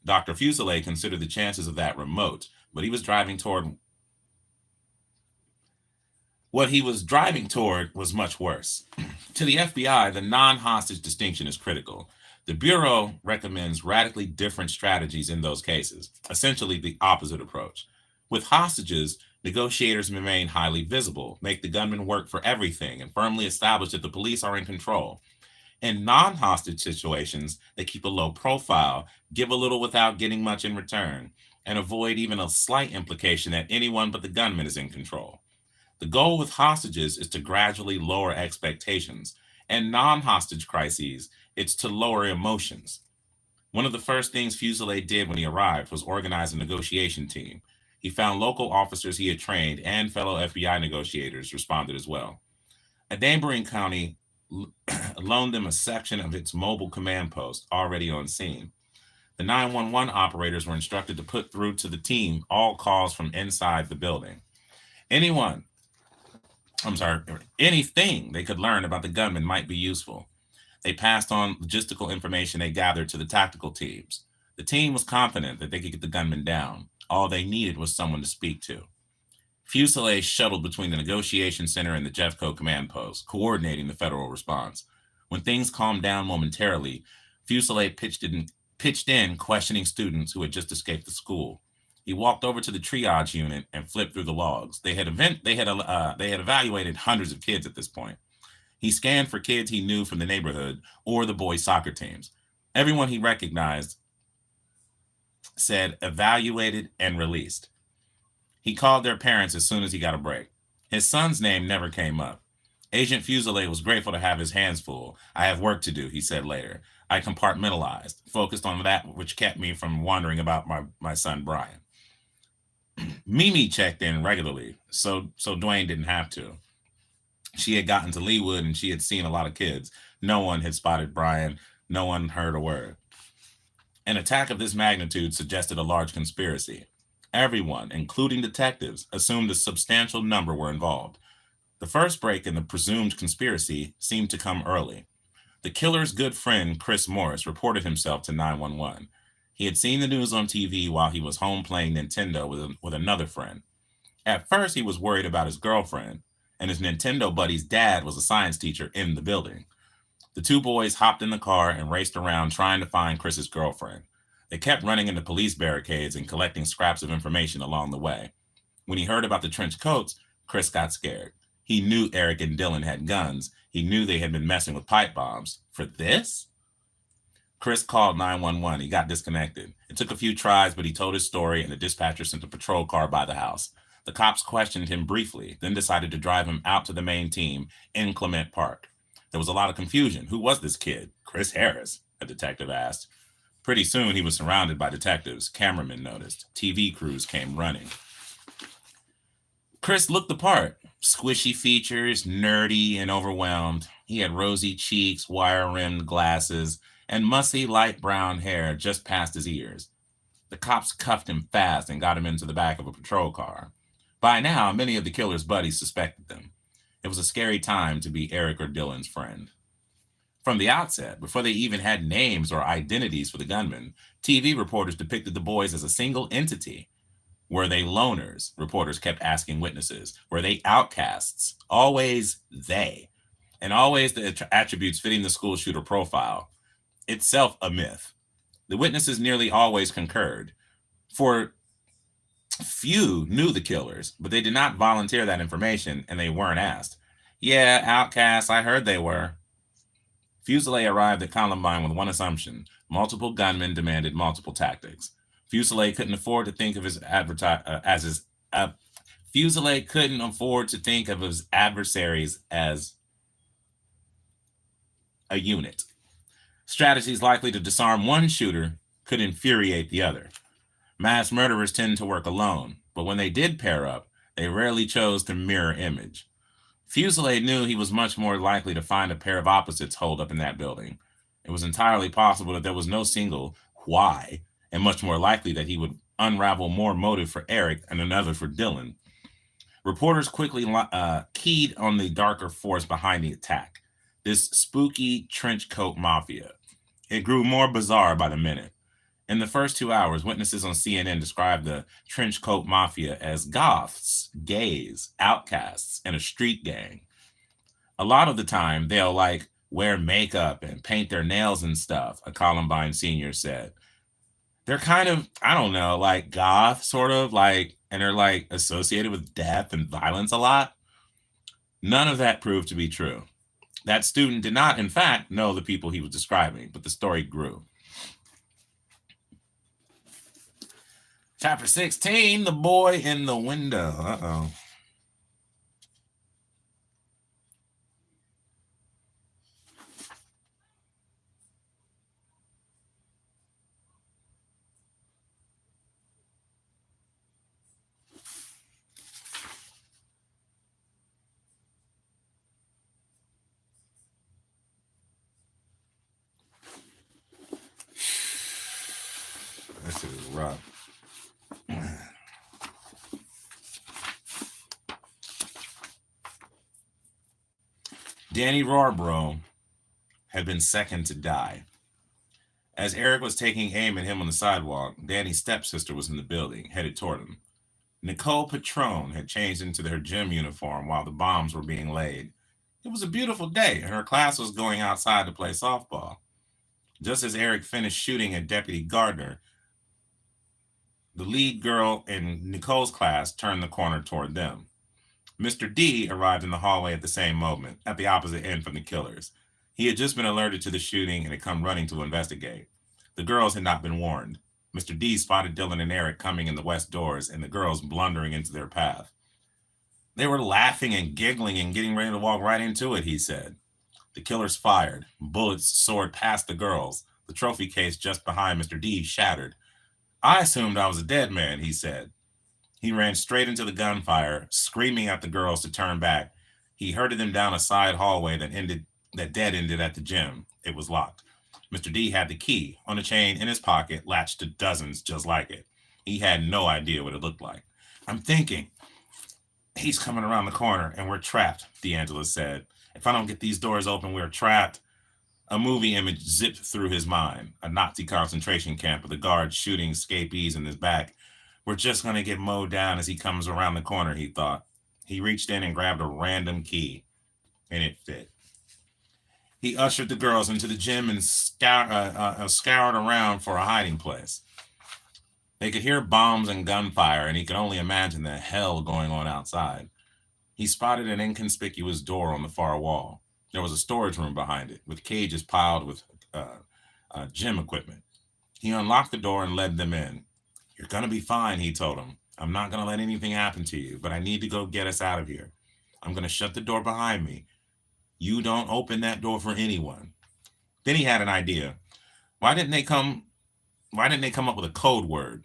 Dr. Fuselier considered the chances of that remote, but what he was driving toward was much worse. To the FBI, the non-hostage distinction is critical. The Bureau recommends radically different strategies in those cases, essentially the opposite approach. With hostages, negotiators remain highly visible, make the gunman work for everything, and firmly establish that the police are in control. In non-hostage situations, they keep a low profile, give a little without getting much in return, and avoid even a slight implication that anyone but the gunman is in control. The goal with hostages is to gradually lower expectations, and non-hostage crises, it's to lower emotions. One of the first things Fuselier did when he arrived was organize a negotiation team. He found local officers he had trained and fellow FBI negotiators responded as well. A neighboring county loaned them a section of its mobile command post already on scene. The 911 operators were instructed to put through to the team all calls from inside the building. Anyone anything they could learn about the gunman might be useful. They passed on logistical information they gathered to the tactical teams. The team was confident that they could get the gunman down. All they needed was someone to speak to. Fuselier shuttled between the negotiation center and the Jeffco command post, coordinating the federal response. When things calmed down momentarily, Fuselier pitched in, questioning students who had just escaped the school. He walked over to the triage unit and flipped through the logs. They had evaluated hundreds of kids at this point. He scanned for kids he knew from the neighborhood or the boys' soccer teams. Everyone he recognized said evaluated and released. He called their parents as soon as he got a break. His son's name never came up. Agent Fuselier was grateful to have his hands full. I have work to do, he said later. I compartmentalized, focused on that which kept me from wondering about my son Brian. Mimi checked in regularly, so Dwayne didn't have to. She had gotten to Leawood and she had seen a lot of kids. No one had spotted Brian. No one heard a word. An attack of this magnitude suggested a large conspiracy. Everyone, including detectives, assumed a substantial number were involved. The first break in the presumed conspiracy seemed to come early. The killer's good friend, Chris Morris, reported himself to 911. He had seen the news on TV while he was home playing Nintendo with another friend. At first, he was worried about his girlfriend, and his Nintendo buddy's dad was a science teacher in the building. The two boys hopped in the car and raced around trying to find Chris's girlfriend. They kept running into police barricades and collecting scraps of information along the way. When he heard about the trench coats, Chris got scared. He knew Eric and Dylan had guns. He knew they had been messing with pipe bombs. For this? Chris called 911. He got disconnected. It took a few tries, but he told his story, and the dispatcher sent a patrol car by the house. The cops questioned him briefly, then decided to drive him out to the main team in Clement Park. There was a lot of confusion. Who was this kid? Chris Harris, a detective asked. Pretty soon, he was surrounded by detectives. Cameramen noticed. TV crews came running. Chris looked the part. Squishy features, nerdy and overwhelmed. He had rosy cheeks, wire-rimmed glasses, and mussy light brown hair just past his ears. The cops cuffed him fast and got him into the back of a patrol car. By now, many of the killer's buddies suspected them. It was a scary time to be Eric or Dylan's friend. From the outset, before they even had names or identities for the gunmen, TV reporters depicted the boys as a single entity. Were they loners? Reporters kept asking witnesses. Were they outcasts? Always they. And always the attributes fitting the school shooter profile. Itself a myth. The witnesses nearly always concurred. For few knew the killers, but they did not volunteer that information, and they weren't asked. Yeah, outcasts, I heard they were. Fuselier arrived at Columbine with one assumption. Multiple gunmen demanded multiple tactics. Fuselier couldn't afford to think of his Fuselier couldn't afford to think of his adversaries as a unit. Strategies likely to disarm one shooter could infuriate the other. Mass murderers tend to work alone, but when they did pair up, they rarely chose to mirror image. Fuselier knew he was much more likely to find a pair of opposites holed up in that building. It was entirely possible that there was no single why, and much more likely that he would unravel more motive for Eric and another for Dylan. Reporters quickly keyed on the darker force behind the attack, this spooky trench coat mafia. It grew more bizarre by the minute. In the first 2 hours, witnesses on CNN described the trench coat mafia as goths, gays, outcasts, and a street gang. A lot of the time, they'll wear makeup and paint their nails and stuff, a Columbine senior said. They're kind of, I don't know, like goth, sort of, and they're associated with death and violence a lot. None of that proved to be true. That student did not, in fact, know the people he was describing, but the story grew. Chapter 16, The Boy in the Window. Uh-oh. This is rough. Danny Roarborough had been second to die. As Eric was taking aim at him on the sidewalk, Danny's stepsister was in the building, headed toward him. Nicole Patrone had changed into her gym uniform while the bombs were being laid. It was a beautiful day, and her class was going outside to play softball. Just as Eric finished shooting at Deputy Gardner, the lead girl in Nicole's class turned the corner toward them. Mr. D arrived in the hallway at the same moment, at the opposite end from the killers. He had just been alerted to the shooting and had come running to investigate. The girls had not been warned. Mr. D spotted Dylan and Eric coming in the west doors and the girls blundering into their path. They were laughing and giggling and getting ready to walk right into it, he said. The killers fired. Bullets soared past the girls. The trophy case just behind Mr. D shattered. I assumed I was a dead man, he said. He ran straight into the gunfire, screaming at the girls to turn back. He herded them down a side hallway that dead ended at the gym. It was locked. Mr. D had the key on a chain in his pocket, latched to dozens just like it. He had no idea what it looked like. I'm thinking, he's coming around the corner and we're trapped, D'Angelo said. If I don't get these doors open, we're trapped. A movie image zipped through his mind, a Nazi concentration camp with the guards shooting scapees in his back. We're just going to get mowed down as he comes around the corner, he thought. He reached in and grabbed a random key, and it fit. He ushered the girls into the gym and scoured around for a hiding place. They could hear bombs and gunfire, and he could only imagine the hell going on outside. He spotted an inconspicuous door on the far wall. There was a storage room behind it, with cages piled with gym equipment. He unlocked the door and led them in. You're going to be fine, he told them. I'm not going to let anything happen to you, but I need to go get us out of here. I'm going to shut the door behind me. You don't open that door for anyone. Then he had an idea. Why didn't they come up with a code word?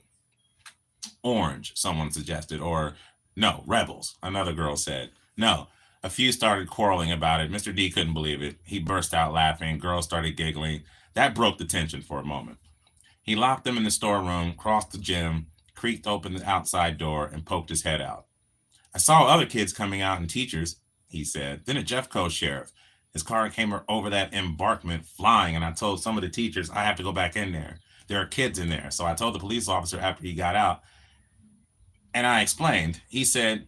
Orange, someone suggested, or no, rebels, another girl said. No, a few started quarreling about it. Mr. D couldn't believe it. He burst out laughing. Girls started giggling. That broke the tension for a moment. He locked them in the storeroom, crossed the gym, creaked open the outside door, and poked his head out. I saw other kids coming out and teachers, he said. Then a Jeffco sheriff. His car came over that embankment flying, and I told some of the teachers I have to go back in there. There are kids in there. So I told the police officer after he got out, and I explained. He said,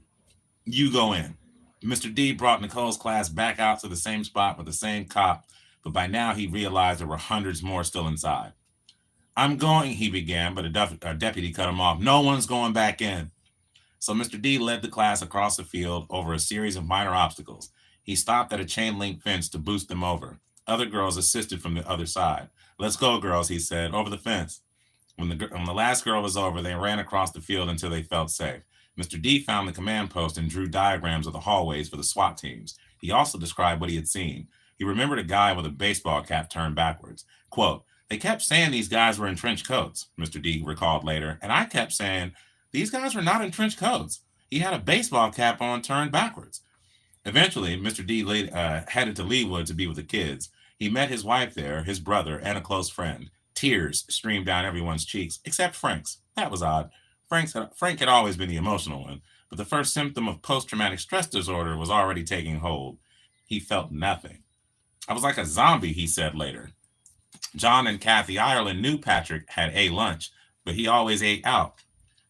you go in. Mr. D brought Nicole's class back out to the same spot with the same cop, but by now he realized there were hundreds more still inside. I'm going, he began, but a deputy cut him off. No one's going back in. So Mr. D led the class across the field over a series of minor obstacles. He stopped at a chain link fence to boost them over. Other girls assisted from the other side. Let's go, girls, he said, over the fence. When the last girl was over, they ran across the field until they felt safe. Mr. D found the command post and drew diagrams of the hallways for the SWAT teams. He also described what he had seen. He remembered a guy with a baseball cap turned backwards. Quote, "They kept saying these guys were in trench coats," Mr. D recalled later, "and I kept saying, these guys were not in trench coats. He had a baseball cap on turned backwards." Eventually, Mr. D headed to Leawood to be with the kids. He met his wife there, his brother, and a close friend. Tears streamed down everyone's cheeks, except Frank's. That was odd. Frank had always been the emotional one, but the first symptom of post-traumatic stress disorder was already taking hold. He felt nothing. "I was like a zombie," he said later. John and Kathy Ireland knew Patrick had a lunch, but he always ate out.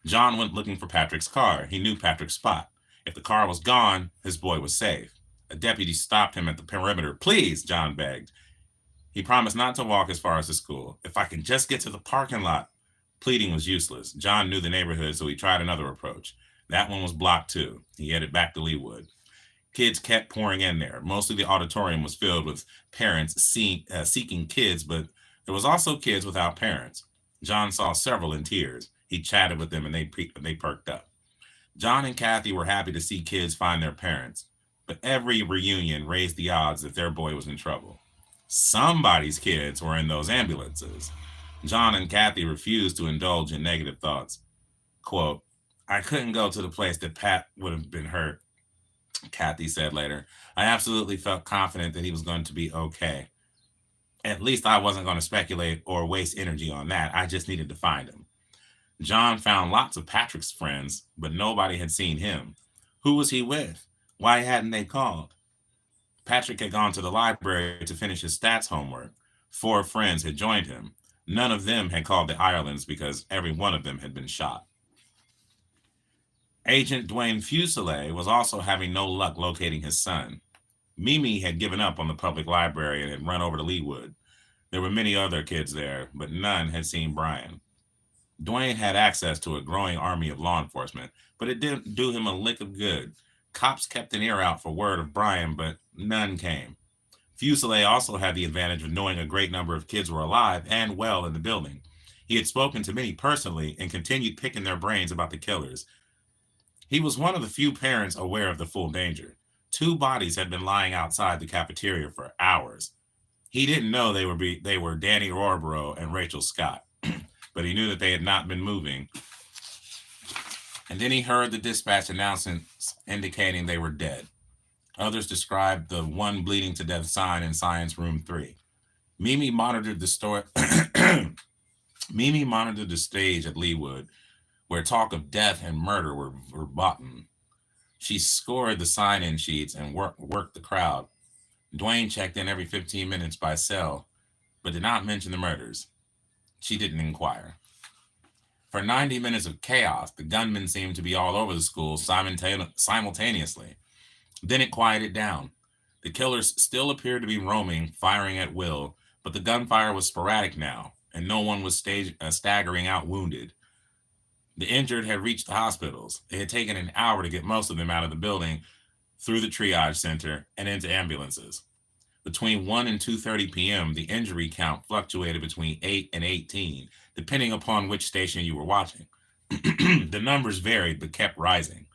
John went looking for Patrick's car. He knew Patrick's spot. If the car was gone, his boy was safe. A deputy stopped him at the perimeter. "Please," John begged. He promised not to walk as far as the school. "If I can just get to the parking lot." Pleading was useless. John knew the neighborhood, so he tried another approach. That one was blocked too. He headed back to Leawood. Kids kept pouring in there. Mostly the auditorium was filled with parents seeking kids, but there was also kids without parents. John saw several in tears. He chatted with them and they perked up. John and Kathy were happy to see kids find their parents, but every reunion raised the odds that their boy was in trouble. Somebody's kids were in those ambulances. John and Kathy refused to indulge in negative thoughts. Quote, "I couldn't go to the place that Pat would have been hurt," Kathy said later. "I absolutely felt confident that he was going to be okay. At least I wasn't going to speculate or waste energy on that. I just needed to find him." John found lots of Patrick's friends, but nobody had seen him. Who was he with? Why hadn't they called? Patrick had gone to the library to finish his stats homework. 4 friends had joined him. None of them had called the Irelands because every one of them had been shot. Agent Dwayne Fuselier was also having no luck locating his son. Mimi had given up on the public library and had run over to Leawood. There were many other kids there, but none had seen Brian. Dwayne had access to a growing army of law enforcement, but it didn't do him a lick of good. Cops kept an ear out for word of Brian, but none came. Fuselier also had the advantage of knowing a great number of kids were alive and well in the building. He had spoken to many personally and continued picking their brains about the killers. He was one of the few parents aware of the full danger. 2 bodies had been lying outside the cafeteria for hours. He didn't know they were Danny Orborough and Rachel Scott, but he knew that they had not been moving. And then he heard the dispatch announcements indicating they were dead. Others described the one bleeding to death sign in Science Room 3. Mimi monitored the stage at Leawood, where talk of death and murder were verboten. She scored the sign-in sheets and worked the crowd. Dwayne checked in every 15 minutes by cell, but did not mention the murders. She didn't inquire. For 90 minutes of chaos, the gunmen seemed to be all over the school simultaneously. Then it quieted down. The killers still appeared to be roaming, firing at will, but the gunfire was sporadic now, and no one was staggering out wounded. The injured had reached the hospitals. It had taken an hour to get most of them out of the building, through the triage center, and into ambulances. Between 1 and 2:30 p.m., the injury count fluctuated between 8 and 18, depending upon which station you were watching. The numbers varied, but kept rising.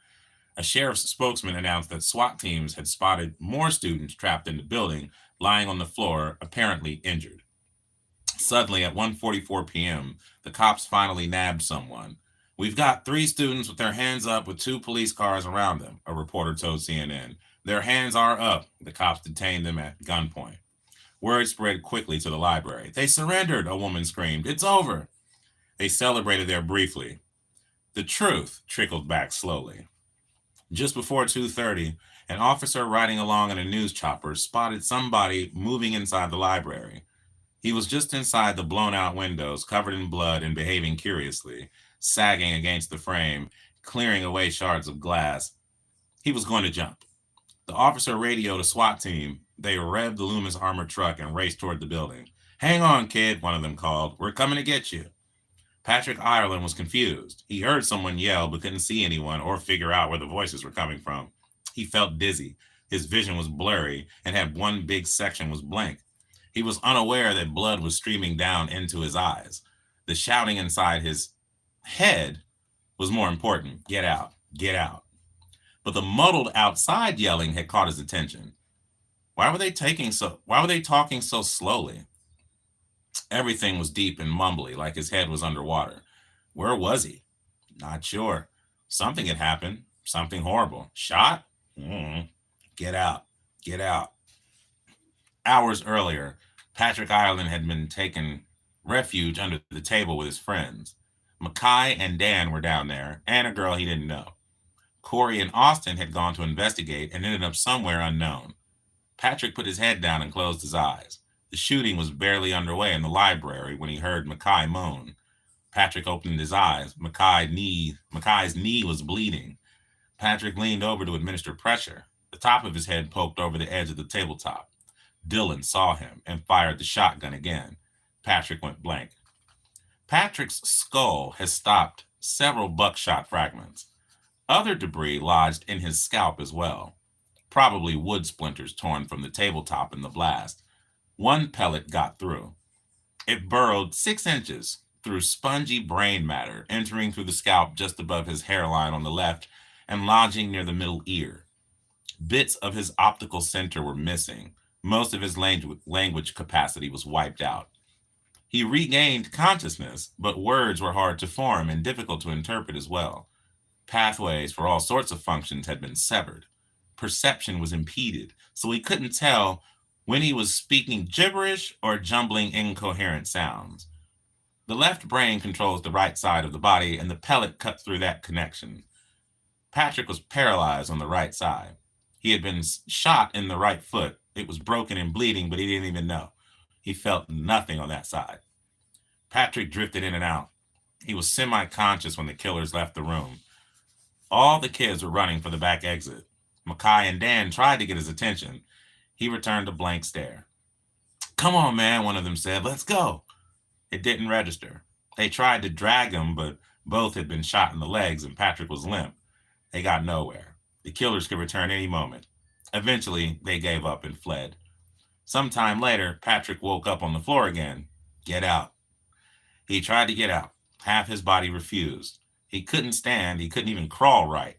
A sheriff's spokesman announced that SWAT teams had spotted more students trapped in the building, lying on the floor, apparently injured. Suddenly, at 1:44 p.m., the cops finally nabbed someone. "We've got 3 students with their hands up with 2 police cars around them," a reporter told CNN. "Their hands are up." The cops detained them at gunpoint. Word spread quickly to the library. "They surrendered," a woman screamed. "It's over." They celebrated there briefly. The truth trickled back slowly. Just before 2:30, an officer riding along in a news chopper spotted somebody moving inside the library. He was just inside the blown-out windows, covered in blood and behaving curiously, sagging against the frame, clearing away shards of glass. He was going to jump. The officer radioed a SWAT team. They revved the Loomis armored truck and raced toward the building. "Hang on, kid," one of them called. "We're coming to get you." Patrick Ireland was confused. He heard someone yell, but couldn't see anyone or figure out where the voices were coming from. He felt dizzy. His vision was blurry and had one big section was blank. He was unaware that blood was streaming down into his eyes. The shouting inside his head was more important. "Get out, get out." But the muddled outside yelling had caught his attention. Why were they talking so slowly? Everything was deep and mumbly, like his head was underwater. Where was he? Not sure. Something had happened. Something horrible. Shot? Mm. Get out. Get out. Hours earlier, Patrick Ireland had been taking refuge under the table with his friends. Mackay and Dan were down there, and a girl he didn't know. Corey and Austin had gone to investigate and ended up somewhere unknown. Patrick put his head down and closed his eyes. The shooting was barely underway in the library when he heard Mackay moan. Patrick opened his eyes. Mackay's knee was bleeding. Patrick leaned over to administer pressure. The top of his head poked over the edge of the tabletop. Dylan saw him and fired the shotgun again. Patrick went blank. Patrick's skull has stopped several buckshot fragments. Other debris lodged in his scalp as well, probably wood splinters torn from the tabletop in the blast. One pellet got through. It burrowed 6 inches through spongy brain matter, entering through the scalp just above his hairline on the left and lodging near the middle ear. Bits of his optical center were missing. Most of his language capacity was wiped out. He regained consciousness, but words were hard to form and difficult to interpret as well. Pathways for all sorts of functions had been severed. Perception was impeded, so he couldn't tell when he was speaking gibberish or jumbling incoherent sounds. The left brain controls the right side of the body, and the pellet cut through that connection. Patrick was paralyzed on the right side. He had been shot in the right foot. It was broken and bleeding, but he didn't even know. He felt nothing on that side. Patrick drifted in and out. He was semi-conscious when the killers left the room. All the kids were running for the back exit. Mackay and Dan tried to get his attention. He returned a blank stare. "Come on, man," one of them said. "Let's go." It didn't register. They tried to drag him, but both had been shot in the legs and Patrick was limp. They got nowhere. The killers could return any moment. Eventually, they gave up and fled. Sometime later, Patrick woke up on the floor again. Get out. He tried to get out. Half his body refused. He couldn't stand. He couldn't even crawl right.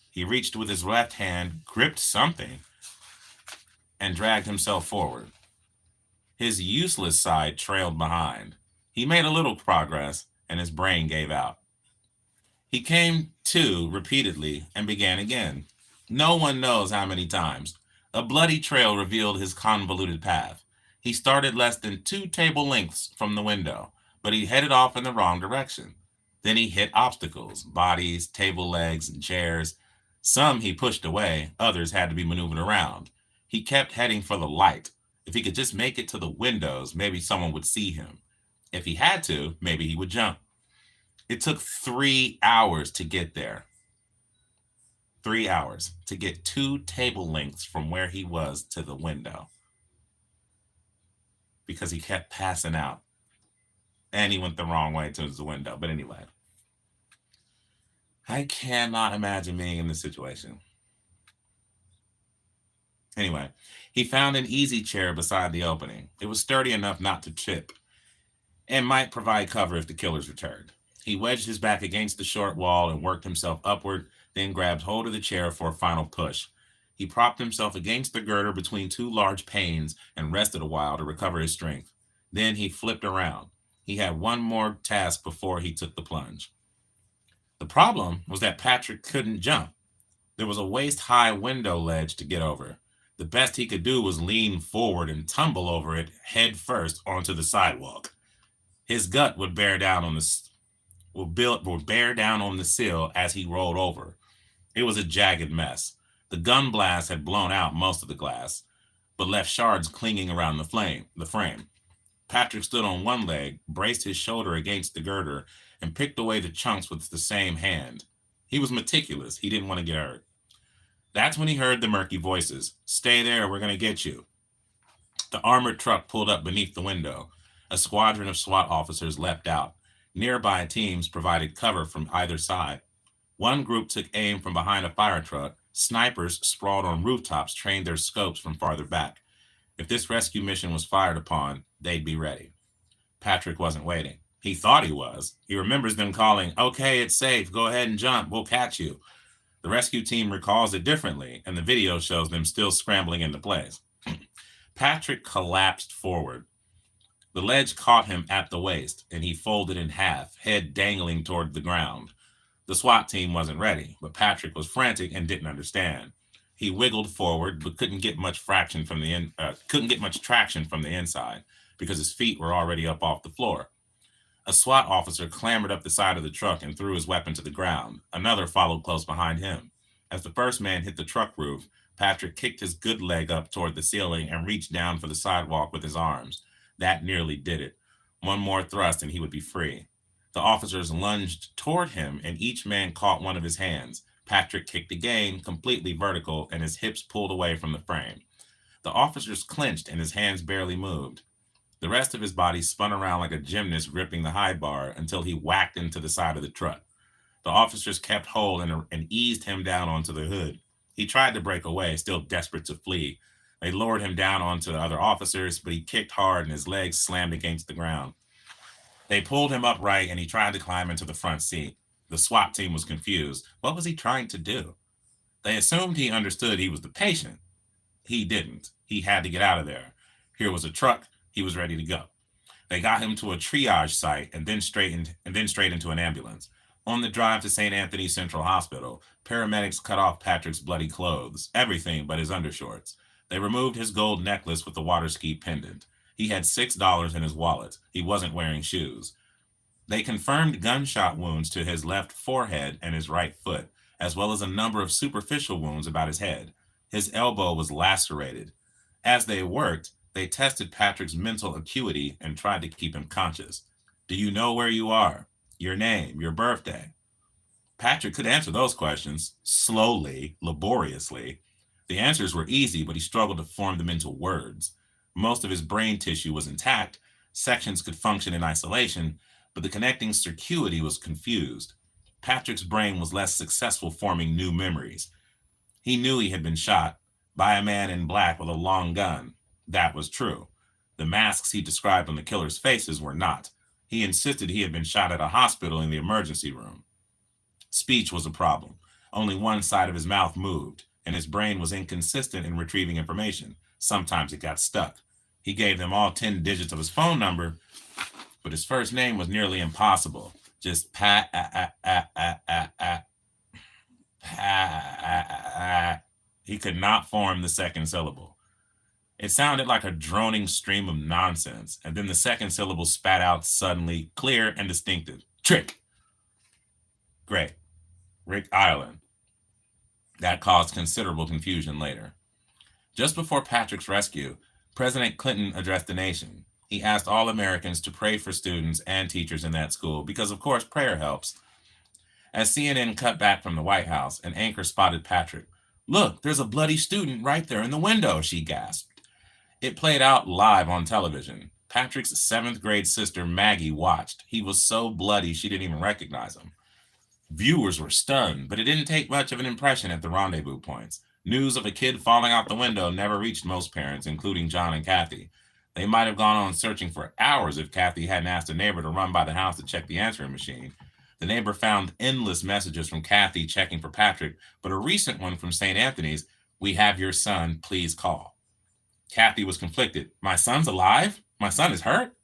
He reached with his left hand, gripped something, and dragged himself forward. His useless side trailed behind. He made a little progress, and his brain gave out. He came to repeatedly and began again. No one knows how many times. A bloody trail revealed his convoluted path. He started less than 2 table lengths from the window, but he headed off in the wrong direction. Then he hit obstacles, bodies, table legs, and chairs. Some he pushed away, others had to be maneuvered around. He kept heading for the light. If he could just make it to the windows, maybe someone would see him. If he had to, maybe he would jump. It took 3 hours to get there. 3 hours to get 2 table lengths from where he was to the window because he kept passing out and he went the wrong way towards the window. But anyway, I cannot imagine being in this situation. Anyway, he found an easy chair beside the opening. It was sturdy enough not to trip and might provide cover if the killers returned. He wedged his back against the short wall and worked himself upward, then grabbed hold of the chair for a final push. He propped himself against the girder between 2 large panes and rested a while to recover his strength. Then he flipped around. He had one more task before he took the plunge. The problem was that Patrick couldn't jump. There was a waist-high window ledge to get over. The best he could do was lean forward and tumble over it head first onto the sidewalk. His gut would bear down on the sill as he rolled over. It was a jagged mess. The gun blast had blown out most of the glass, but left shards clinging around the frame. Patrick stood on one leg, braced his shoulder against the girder, and picked away the chunks with the same hand. He was meticulous. He didn't want to get hurt. That's when he heard the murky voices. "Stay there, we're going to get you." The armored truck pulled up beneath the window. A squadron of SWAT officers leapt out. Nearby teams provided cover from either side. One group took aim from behind a fire truck. Snipers sprawled on rooftops trained their scopes from farther back. If this rescue mission was fired upon, they'd be ready. Patrick wasn't waiting. He thought he was. He remembers them calling, "Okay, it's safe. Go ahead and jump. We'll catch you." The rescue team recalls it differently, and the video shows them still scrambling into place. Patrick collapsed forward. The ledge caught him at the waist, and he folded in half, head dangling toward the ground. The SWAT team wasn't ready, but Patrick was frantic and didn't understand. He wiggled forward, but couldn't get much traction from the inside because his feet were already up off the floor. A SWAT officer clambered up the side of the truck and threw his weapon to the ground. Another followed close behind him. As the first man hit the truck roof, Patrick kicked his good leg up toward the ceiling and reached down for the sidewalk with his arms. That nearly did it. One more thrust and he would be free. The officers lunged toward him and each man caught one of his hands. Patrick kicked again, completely vertical, and his hips pulled away from the frame. The officers clenched and his hands barely moved. The rest of his body spun around like a gymnast gripping the high bar until he whacked into the side of the truck. The officers kept hold and eased him down onto the hood. He tried to break away, still desperate to flee. They lowered him down onto the other officers, but he kicked hard and his legs slammed against the ground. They pulled him upright and he tried to climb into the front seat. The SWAT team was confused. What was he trying to do? They assumed he understood he was the patient. He didn't. He had to get out of there. Here was a truck. He was ready to go. They got him to a triage site and then straight into an ambulance. On the drive to St. Anthony's Central Hospital, paramedics cut off Patrick's bloody clothes, everything but his undershorts. They removed his gold necklace with the water ski pendant. He had $6 in his wallet. He wasn't wearing shoes. They confirmed gunshot wounds to his left forehead and his right foot, as well as a number of superficial wounds about his head. His elbow was lacerated. As they worked, they tested Patrick's mental acuity and tried to keep him conscious. Do you know where you are? Your name, your birthday? Patrick could answer those questions, slowly, laboriously. The answers were easy, but he struggled to form them into words. Most of his brain tissue was intact. Sections could function in isolation, but the connecting circuity was confused. Patrick's brain was less successful forming new memories. He knew he had been shot by a man in black with a long gun. That was true. The masks he described on the killer's faces were not. He insisted he had been shot at a hospital in the emergency room. Speech was a problem. Only one side of his mouth moved, and his brain was inconsistent in retrieving information. Sometimes it got stuck. He gave them all 10 digits of his phone number, but his first name was nearly impossible. Just Pat. He could not form the second syllable. It sounded like a droning stream of nonsense, and then the second syllable spat out suddenly, clear and distinctive. Trick. Great. Rick Island. That caused considerable confusion later. Just before Patrick's rescue, President Clinton addressed the nation. He asked all Americans to pray for students and teachers in that school because, of course, prayer helps. As CNN cut back from the White House, an anchor spotted Patrick. Look, there's a bloody student right there in the window, she gasped. It played out live on television. Patrick's 7th grade sister, Maggie, watched. He was so bloody she didn't even recognize him. Viewers were stunned, but it didn't take much of an impression at the rendezvous points. News of a kid falling out the window never reached most parents, including John and Kathy. They might have gone on searching for hours if Kathy hadn't asked a neighbor to run by the house to check the answering machine. The neighbor found endless messages from Kathy checking for Patrick, but a recent one from St. Anthony's, "We have your son, please call." Kathy was conflicted. My son's alive? My son is hurt?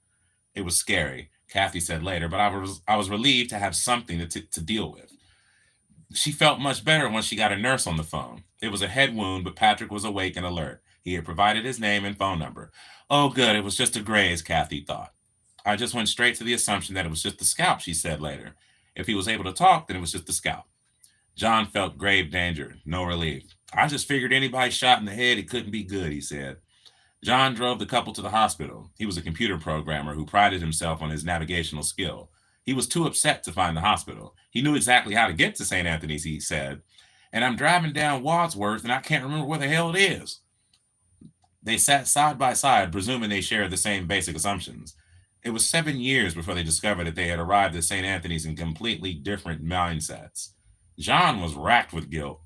It was scary, Kathy said later, but I was relieved to have something to deal with. She felt much better when she got a nurse on the phone. It was a head wound, but Patrick was awake and alert. He had provided his name and phone number. Oh, good, it was just a graze, Kathy thought. I just went straight to the assumption that it was just a scalp, she said later. If he was able to talk, then it was just a scalp. John felt grave danger, no relief. I just figured anybody shot in the head, it couldn't be good, he said. John drove the couple to the hospital. He was a computer programmer who prided himself on his navigational skill. He was too upset to find the hospital. He knew exactly how to get to St. Anthony's, he said. And I'm driving down Wadsworth, and I can't remember where the hell it is. They sat side by side, presuming they shared the same basic assumptions. It was 7 years before they discovered that they had arrived at St. Anthony's in completely different mindsets. John was racked with guilt.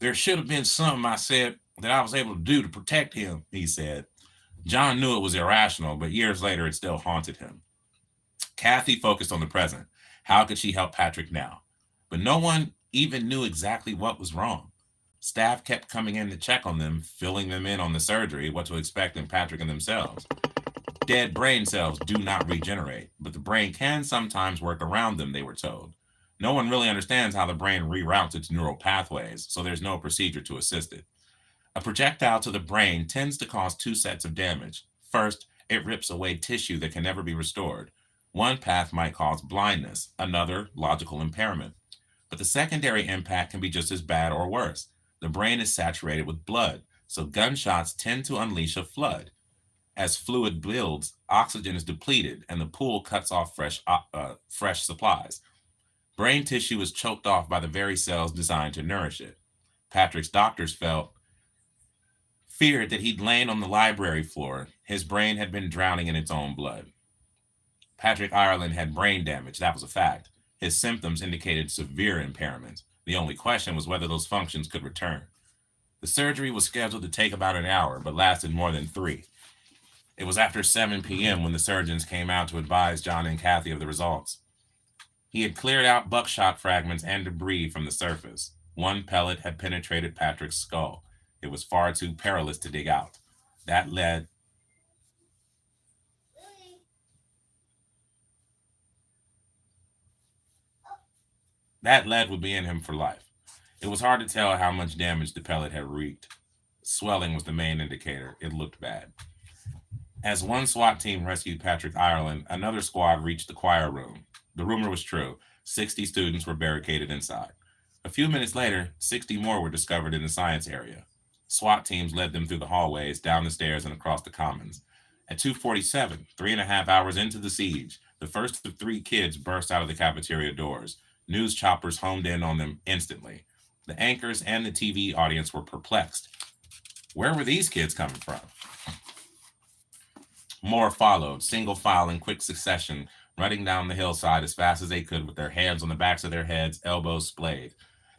There should have been something I said that I was able to do to protect him, he said. John knew it was irrational, but years later it still haunted him. Kathy focused on the present. How could she help Patrick now? But no one even knew exactly what was wrong. Staff kept coming in to check on them, filling them in on the surgery, what to expect in Patrick and themselves. Dead brain cells do not regenerate, but the brain can sometimes work around them, they were told. No one really understands how the brain reroutes its neural pathways, so there's no procedure to assist it. A projectile to the brain tends to cause two sets of damage. First, it rips away tissue that can never be restored. One path might cause blindness, another, logical impairment. But the secondary impact can be just as bad or worse. The brain is saturated with blood, so gunshots tend to unleash a flood. As fluid builds, oxygen is depleted, and the pool cuts off fresh supplies. Brain tissue is choked off by the very cells designed to nourish it. Patrick's doctors feared that he'd lain on the library floor. His brain had been drowning in its own blood. Patrick Ireland had brain damage, that was a fact. His symptoms indicated severe impairment. The only question was whether those functions could return. The surgery was scheduled to take about an hour, but lasted more than 3. It was after 7 p.m. when the surgeons came out to advise John and Kathy of the results. He had cleared out buckshot fragments and debris from the surface. One pellet had penetrated Patrick's skull. It was far too perilous to dig out. That lead would be in him for life. It was hard to tell how much damage the pellet had wreaked. Swelling was the main indicator. It looked bad. As one SWAT team rescued Patrick Ireland, another squad reached the choir room. The rumor was true. 60 students were barricaded inside. A few minutes later, 60 more were discovered in the science area. SWAT teams led them through the hallways, down the stairs, and across the commons. At 2:47, 3.5 hours into the siege, the first of 3 kids burst out of the cafeteria doors. News choppers homed in on them instantly. The anchors and the TV audience were perplexed. Where were these kids coming from? More followed, single file in quick succession, running down the hillside as fast as they could with their hands on the backs of their heads, elbows splayed.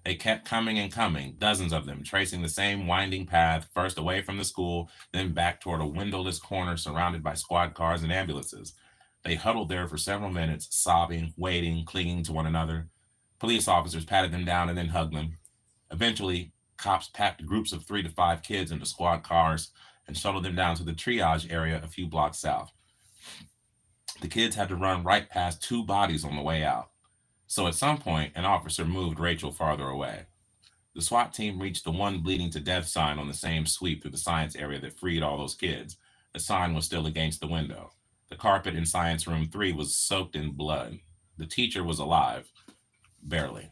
They kept coming and coming, dozens of them, tracing the same winding path, first away from the school, then back toward a windowless corner surrounded by squad cars and ambulances. They huddled there for several minutes, sobbing, waiting, clinging to one another. Police officers patted them down and then hugged them. Eventually, cops packed groups of 3 to 5 kids into squad cars and shuttled them down to the triage area a few blocks south. The kids had to run right past 2 bodies on the way out. So at some point, an officer moved Rachel farther away. The SWAT team reached the one bleeding to death sign on the same sweep through the science area that freed all those kids. The sign was still against the window. The carpet in science room 3 was soaked in blood. The teacher was alive. Barely.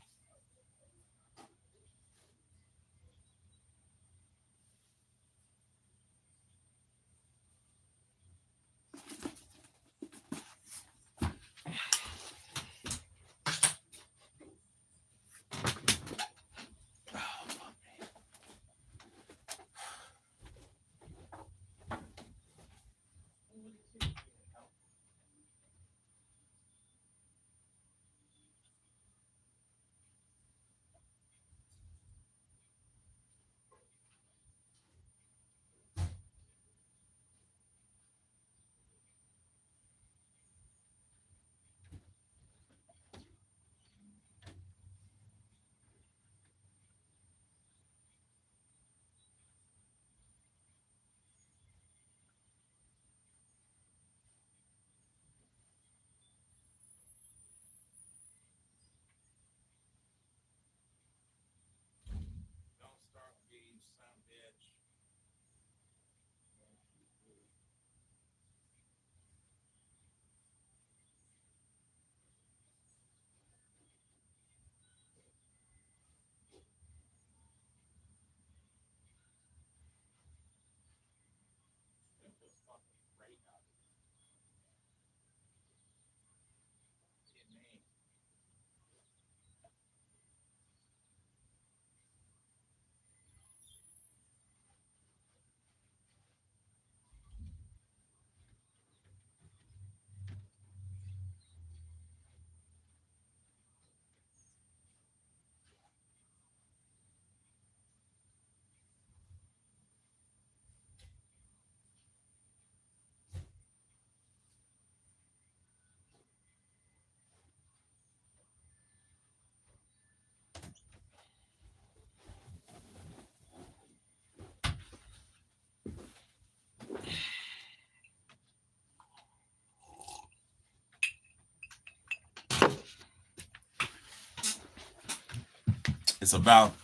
It's about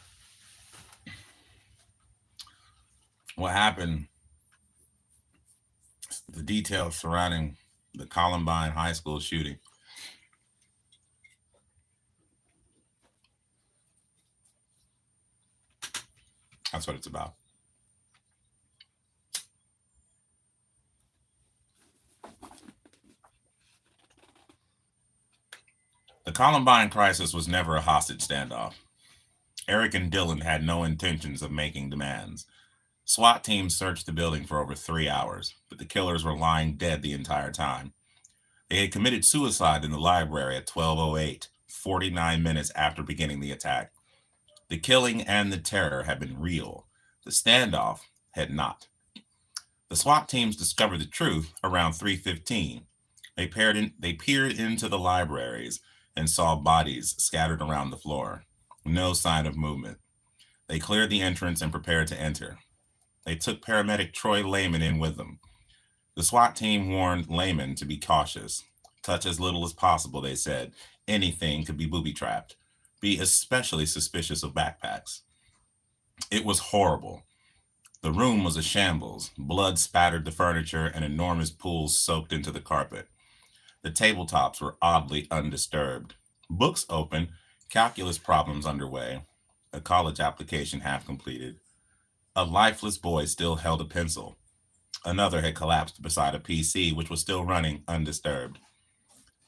what happened, the details surrounding the Columbine high school shooting. That's what it's about. The Columbine crisis was never a hostage standoff. Eric and Dylan had no intentions of making demands. SWAT teams searched the building for over 3 hours, but the killers were lying dead the entire time. They had committed suicide in the library at 12:08, 49 minutes after beginning the attack. The killing and the terror had been real. The standoff had not. The SWAT teams discovered the truth around 3:15. They peered into the libraries and saw bodies scattered around the floor. No sign of movement. They cleared the entrance and prepared to enter. They took paramedic Troy Lehman in with them. The SWAT team warned Lehman to be cautious. Touch as little as possible, they said. Anything could be booby-trapped. Be especially suspicious of backpacks. It was horrible. The room was a shambles. Blood spattered the furniture and enormous pools soaked into the carpet. The tabletops were oddly undisturbed. Books open, calculus problems underway, a college application half completed. A lifeless boy still held a pencil. Another had collapsed beside a PC, which was still running undisturbed.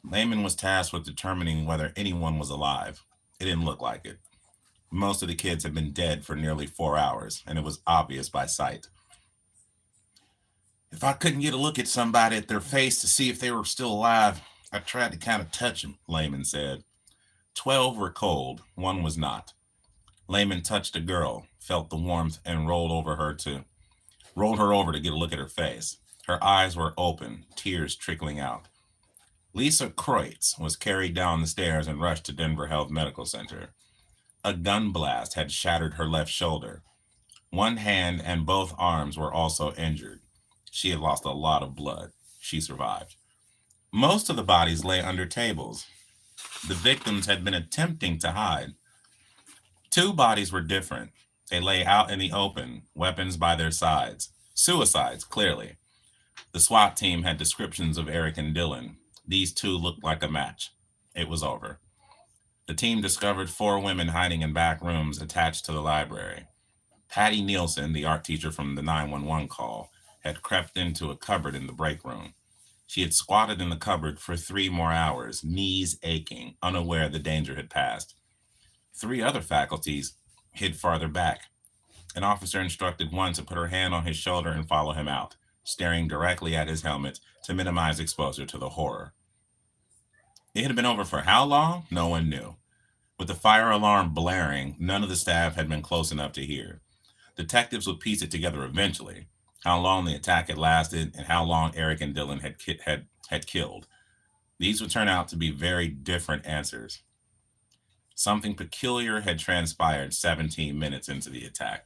Lehman was tasked with determining whether anyone was alive. It didn't look like it. Most of the kids had been dead for nearly 4 hours, and it was obvious by sight. If I couldn't get a look at somebody at their face to see if they were still alive, I tried to kind of touch them, Lehman said. 12 were cold, one was not. Lehman touched a girl, felt the warmth, and rolled her over to get a look at her face. Her eyes were open, tears trickling out. Lisa Kreutz was carried down the stairs and rushed to Denver Health Medical Center. A gun blast had shattered her left shoulder. One hand and both arms were also injured. She had lost a lot of blood. She survived. Most of the bodies lay under tables. The victims had been attempting to hide. 2 bodies were different. They lay out in the open, weapons by their sides. Suicides, clearly. The SWAT team had descriptions of Eric and Dylan. These 2 looked like a match. It was over. The team discovered 4 women hiding in back rooms attached to the library. Patty Nielsen, the art teacher from the 911 call, had crept into a cupboard in the break room. She had squatted in the cupboard for 3 more hours, knees aching, unaware the danger had passed. 3 other faculties hid farther back. An officer instructed one to put her hand on his shoulder and follow him out, staring directly at his helmet to minimize exposure to the horror. It had been over for how long? No one knew. With the fire alarm blaring, none of the staff had been close enough to hear. Detectives would piece it together eventually, how long the attack had lasted and how long Eric and Dylan had killed. These would turn out to be very different answers. Something peculiar had transpired 17 minutes into the attack.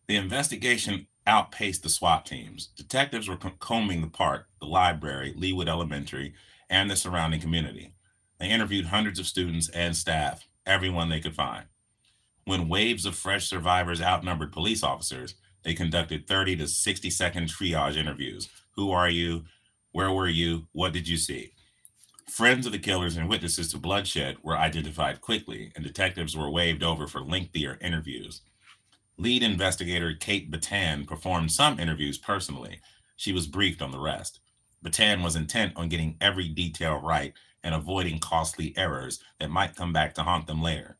The investigation outpaced the SWAT teams. Detectives were combing the park, the library, Leawood Elementary, and the surrounding community. They interviewed hundreds of students and staff, everyone they could find. When waves of fresh survivors outnumbered police officers, they conducted 30 to 60-second triage interviews. Who are you? Where were you? What did you see? Friends of the killers and witnesses to bloodshed were identified quickly, and detectives were waved over for lengthier interviews. Lead investigator Kate Batan performed some interviews personally. She was briefed on the rest. Batan was intent on getting every detail right and avoiding costly errors that might come back to haunt them later.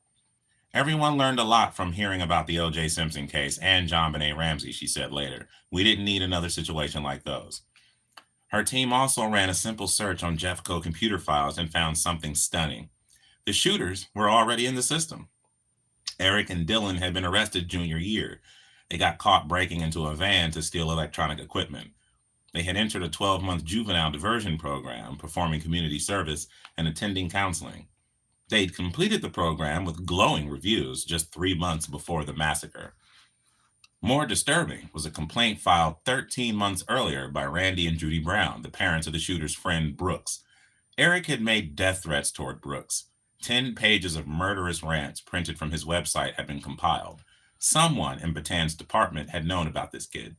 Everyone learned a lot from hearing about the O.J. Simpson case and JonBenet Ramsey, she said later. We didn't need another situation like those. Her team also ran a simple search on Jeffco computer files and found something stunning. The shooters were already in the system. Eric and Dylan had been arrested junior year. They got caught breaking into a van to steal electronic equipment. They had entered a 12-month juvenile diversion program, performing community service and attending counseling. They'd completed the program with glowing reviews just 3 months before the massacre. More disturbing was a complaint filed 13 months earlier by Randy and Judy Brown, the parents of the shooter's friend Brooks. Eric had made death threats toward Brooks. 10 pages of murderous rants printed from his website had been compiled. Someone in Batan's department had known about this kid.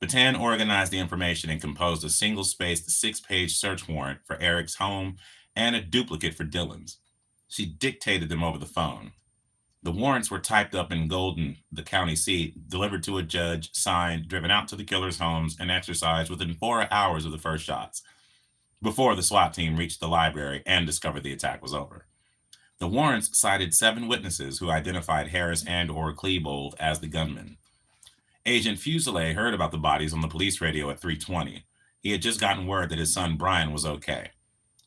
Batan organized the information and composed a single-spaced 6-page search warrant for Eric's home and a duplicate for Dylan's. She dictated them over the phone. The warrants were typed up in Golden, the county seat, delivered to a judge, signed, driven out to the killers' homes, and exercised within 4 hours of the first shots, before the SWAT team reached the library and discovered the attack was over. The warrants cited 7 witnesses who identified Harris and/or Klebold as the gunmen. Agent Fuselier heard about the bodies on the police radio at 3:20. He had just gotten word that his son Brian was okay.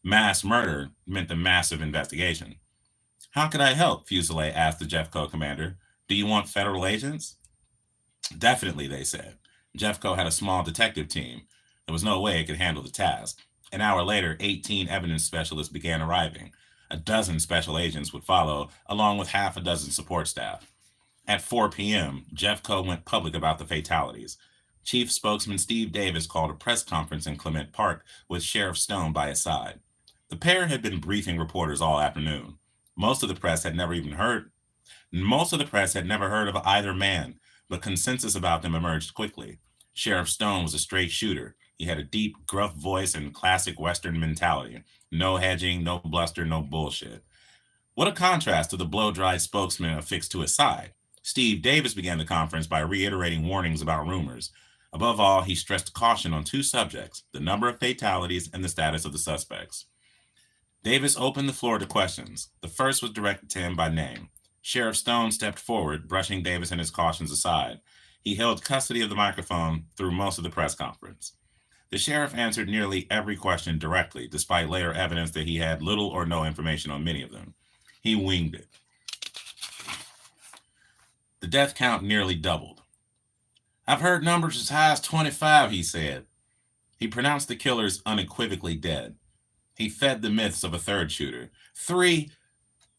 Mass murder meant a massive investigation. "How could I help?" Fuselier asked the Jeffco commander. "Do you want federal agents?" "Definitely," they said. Jeffco had a small detective team. There was no way it could handle the task. An hour later, 18 evidence specialists began arriving. A dozen special agents would follow, along with half a dozen support staff. At 4 p.m., Jeffco went public about the fatalities. Chief spokesman Steve Davis called a press conference in Clement Park with Sheriff Stone by his side. The pair had been briefing reporters all afternoon. Most of the press had never heard of either man, but consensus about them emerged quickly. Sheriff Stone was a straight shooter. He had a deep, gruff voice and classic Western mentality. No hedging, no bluster, no bullshit. What a contrast to the blow-dried spokesman affixed to his side. Steve Davis began the conference by reiterating warnings about rumors. Above all, he stressed caution on 2 subjects: the number of fatalities and the status of the suspects. Davis opened the floor to questions. The first was directed to him by name. Sheriff Stone stepped forward, brushing Davis and his cautions aside. He held custody of the microphone through most of the press conference. The sheriff answered nearly every question directly, despite later evidence that he had little or no information on many of them. He winged it. The death count nearly doubled. "I've heard numbers as high as 25, he said. He pronounced the killers unequivocally dead. He fed the myths of a third shooter.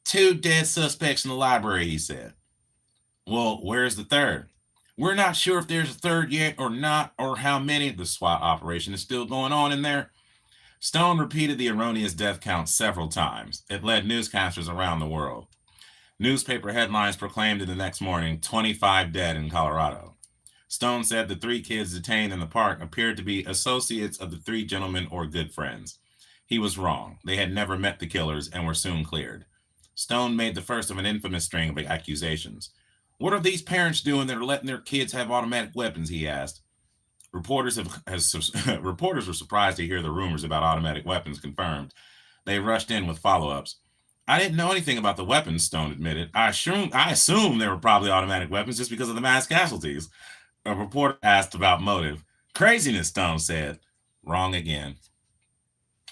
Two dead suspects in the library, he said. "Well, where's the third?" "We're not sure if there's a third yet or not, or how many. The SWAT operation is still going on in there." Stone repeated the erroneous death count several times. It led newscasters around the world. Newspaper headlines proclaimed the next morning, 25 dead in Colorado. Stone said the 3 kids detained in the park appeared to be associates of the 3 gentlemen or good friends. He was wrong. They had never met the killers and were soon cleared. Stone made the first of an infamous string of accusations. "What are these parents doing that are letting their kids have automatic weapons?" he asked. Reporters were surprised to hear the rumors about automatic weapons confirmed. They rushed in with follow-ups. "I didn't know anything about the weapons," Stone admitted. I assume they were probably automatic weapons just because of the mass casualties." A reporter asked about motive. "Craziness," Stone said. Wrong again.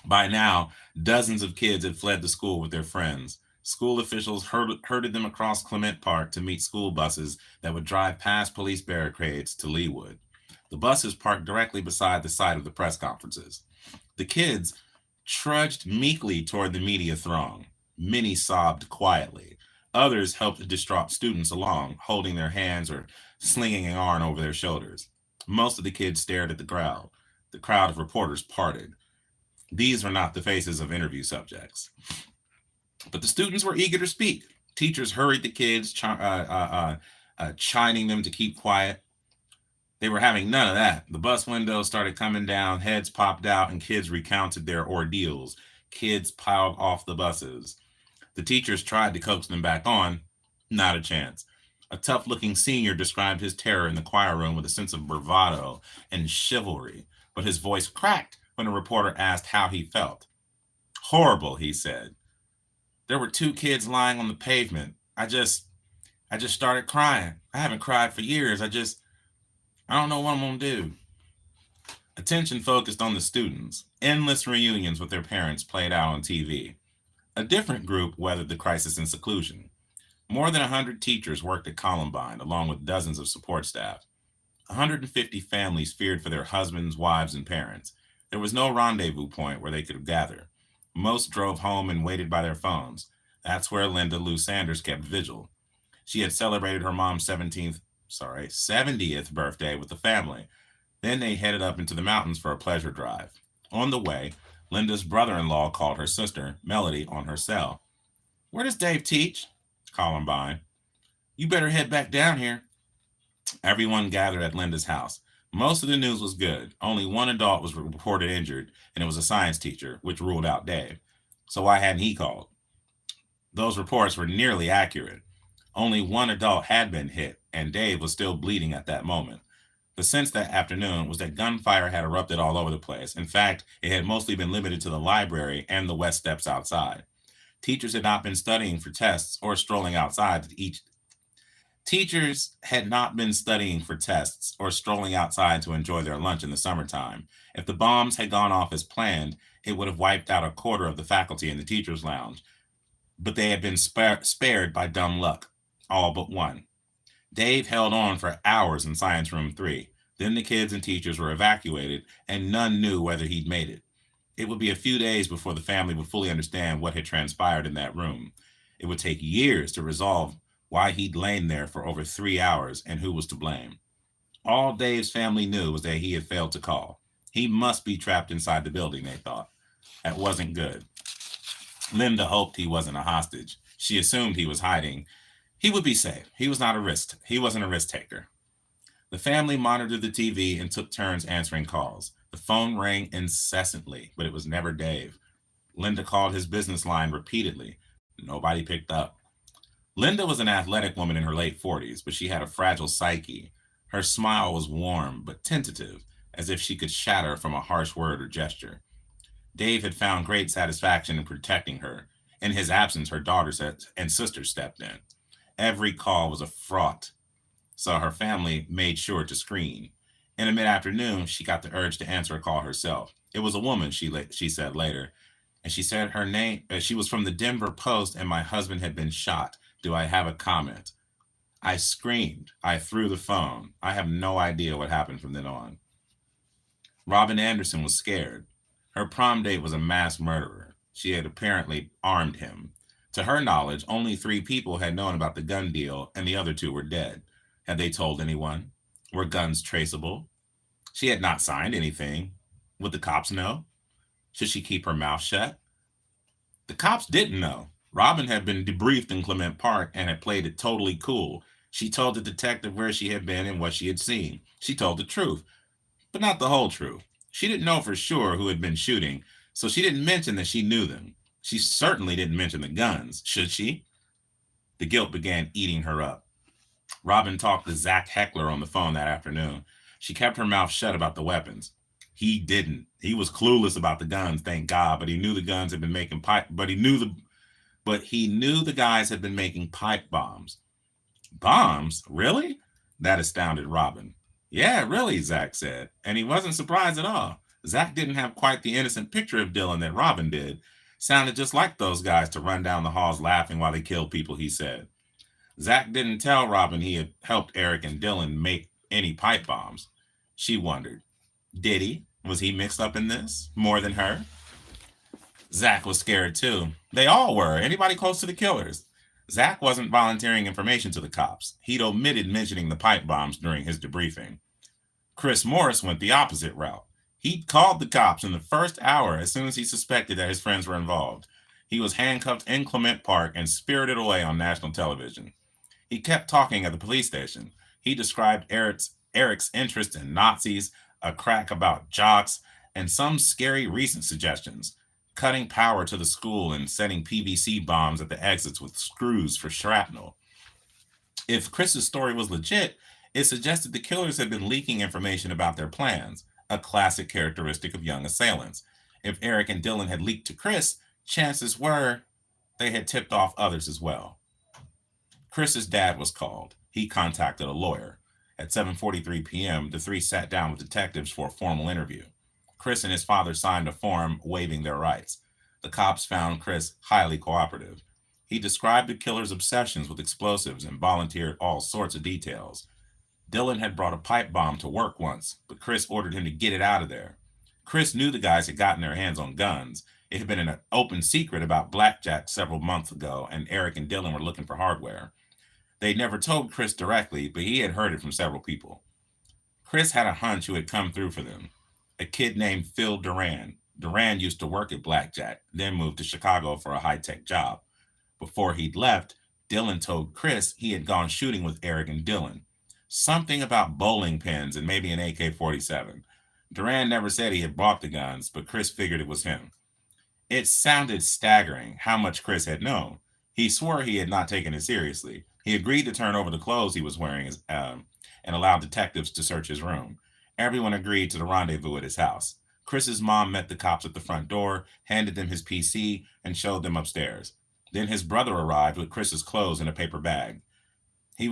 By now, dozens of kids had fled the school with their friends. School officials herded them across Clement Park to meet school buses that would drive past police barricades to Leawood. The buses parked directly beside the site of the press conferences. The kids trudged meekly toward the media throng. Many sobbed quietly. Others helped distraught students along, holding their hands or slinging an arm over their shoulders. Most of the kids stared at the crowd. The crowd of reporters parted. These were not the faces of interview subjects. But the students were eager to speak. Teachers hurried the kids, chiding them to keep quiet. They were having none of that. The bus windows started coming down, heads popped out, and kids recounted their ordeals. Kids piled off the buses. The teachers tried to coax them back on. Not a chance. A tough-looking senior described his terror in the choir room with a sense of bravado and chivalry, but his voice cracked when a reporter asked how he felt. "Horrible," he said. "There were 2 kids lying on the pavement. I just started crying. I haven't cried for years. I don't know what I'm going to do." Attention focused on the students. Endless reunions with their parents played out on TV. A different group weathered the crisis in seclusion. More than 100 teachers worked at Columbine, along with dozens of support staff. 150 families feared for their husbands, wives, and parents. There was no rendezvous point where they could gather. Most drove home and waited by their phones. That's where Linda Lou Sanders kept vigil. She had celebrated her mom's 70th birthday with the family. Then they headed up into the mountains for a pleasure drive. On the way, Linda's brother-in-law called her sister, Melody, on her cell. "Where does Dave teach?" Columbine. "You better head back down here." Everyone gathered at Linda's house. Most of the news was good. Only one adult was reported injured, and it was a science teacher, which ruled out Dave. So why hadn't he called? Those reports were nearly accurate. Only one adult had been hit, and Dave was still bleeding at that moment. The sense that afternoon was that gunfire had erupted all over the place. In fact, it had mostly been limited to the library and the west steps outside. Teachers had not been studying for tests or strolling outside to each Teachers had not been studying for tests or strolling outside to enjoy their lunch in the summertime. If the bombs had gone off as planned, it would have wiped out a quarter of the faculty in the teachers' lounge. But they had been spared by dumb luck, all but one. Dave held on for hours in Science Room 3. Then the kids and teachers were evacuated, and none knew whether he'd made it. It would be a few days before the family would fully understand what had transpired in that room. It would take years to resolve why he'd lain there for over 3 hours and who was to blame. All Dave's family knew was that he had failed to call. He must be trapped inside the building, they thought. That wasn't good. Linda hoped he wasn't a hostage. She assumed he was hiding. He would be safe. He wasn't a risk taker. The family monitored the TV and took turns answering calls. The phone rang incessantly, but it was never Dave. Linda called his business line repeatedly. Nobody picked up. Linda was an athletic woman in her late 40s, but she had a fragile psyche. Her smile was warm but tentative, as if she could shatter from a harsh word or gesture. Dave had found great satisfaction in protecting her. In his absence, her daughters and sisters stepped in. Every call was a fraught, so her family made sure to screen. In the mid-afternoon, she got the urge to answer a call herself. It was a woman, she said later, and she said her name. She was from the Denver Post, and my husband had been shot. Do I have a comment? I screamed. I threw the phone. I have no idea what happened from then on. Robin Anderson was scared. Her prom date was a mass murderer. She had apparently armed him. To her knowledge, only 3 people had known about the gun deal, and the other 2 were dead. Had they told anyone? Were guns traceable? She had not signed anything. Would the cops know? Should she keep her mouth shut? The cops didn't know. Robin had been debriefed in Clement Park and had played it totally cool. She told the detective where she had been and what she had seen. She told the truth, but not the whole truth. She didn't know for sure who had been shooting, so she didn't mention that she knew them. She certainly didn't mention the guns, should she? The guilt began eating her up. Robin talked to Zach Heckler on the phone that afternoon. She kept her mouth shut about the weapons. He didn't. He was clueless about the guns, thank God, but he knew the guns had been making he knew the guys had been making pipe bombs. Bombs? Really? That astounded Robin. Yeah, really, Zach said, and he wasn't surprised at all. Zach didn't have quite the innocent picture of Dylan that Robin did. Sounded just like those guys to run down the halls laughing while they killed people, he said. Zach didn't tell Robin he had helped Eric and Dylan make any pipe bombs. She wondered. Did he? Was he mixed up in this? More than her? Zach was scared too. They all were. Anybody close to the killers. Zach wasn't volunteering information to the cops. He'd omitted mentioning the pipe bombs during his debriefing. Chris Morris went the opposite route. He'd called the cops in the first hour as soon as he suspected that his friends were involved. He was handcuffed in Clement Park and spirited away on national television. He kept talking at the police station. He described Eric's interest in Nazis, a crack about jocks, and some scary recent suggestions, cutting power to the school and setting PVC bombs at the exits with screws for shrapnel. If Chris's story was legit, it suggested the killers had been leaking information about their plans, a classic characteristic of young assailants. If Eric and Dylan had leaked to Chris, chances were they had tipped off others as well. Chris's dad was called. He contacted a lawyer. At 7:43 p.m., the 3 sat down with detectives for a formal interview. Chris and his father signed a form waiving their rights. The cops found Chris highly cooperative. He described the killer's obsessions with explosives and volunteered all sorts of details. Dylan had brought a pipe bomb to work once, but Chris ordered him to get it out of there. Chris knew the guys had gotten their hands on guns. It had been an open secret about blackjack several months ago, and Eric and Dylan were looking for hardware. They'd never told Chris directly, but he had heard it from several people. Chris had a hunch who had come through for them. A kid named Phil Duran. Duran used to work at Blackjack, then moved to Chicago for a high-tech job. Before he'd left, Dylan told Chris he had gone shooting with Eric and Dylan. Something about bowling pins and maybe an AK-47. Duran never said he had bought the guns, but Chris figured it was him. It sounded staggering how much Chris had known. He swore he had not taken it seriously. He agreed to turn over the clothes he was wearing and allowed detectives to search his room. Everyone agreed to the rendezvous at his house. Chris's mom met the cops at the front door, handed them his PC, and showed them upstairs. Then his brother arrived with Chris's clothes in a paper bag. He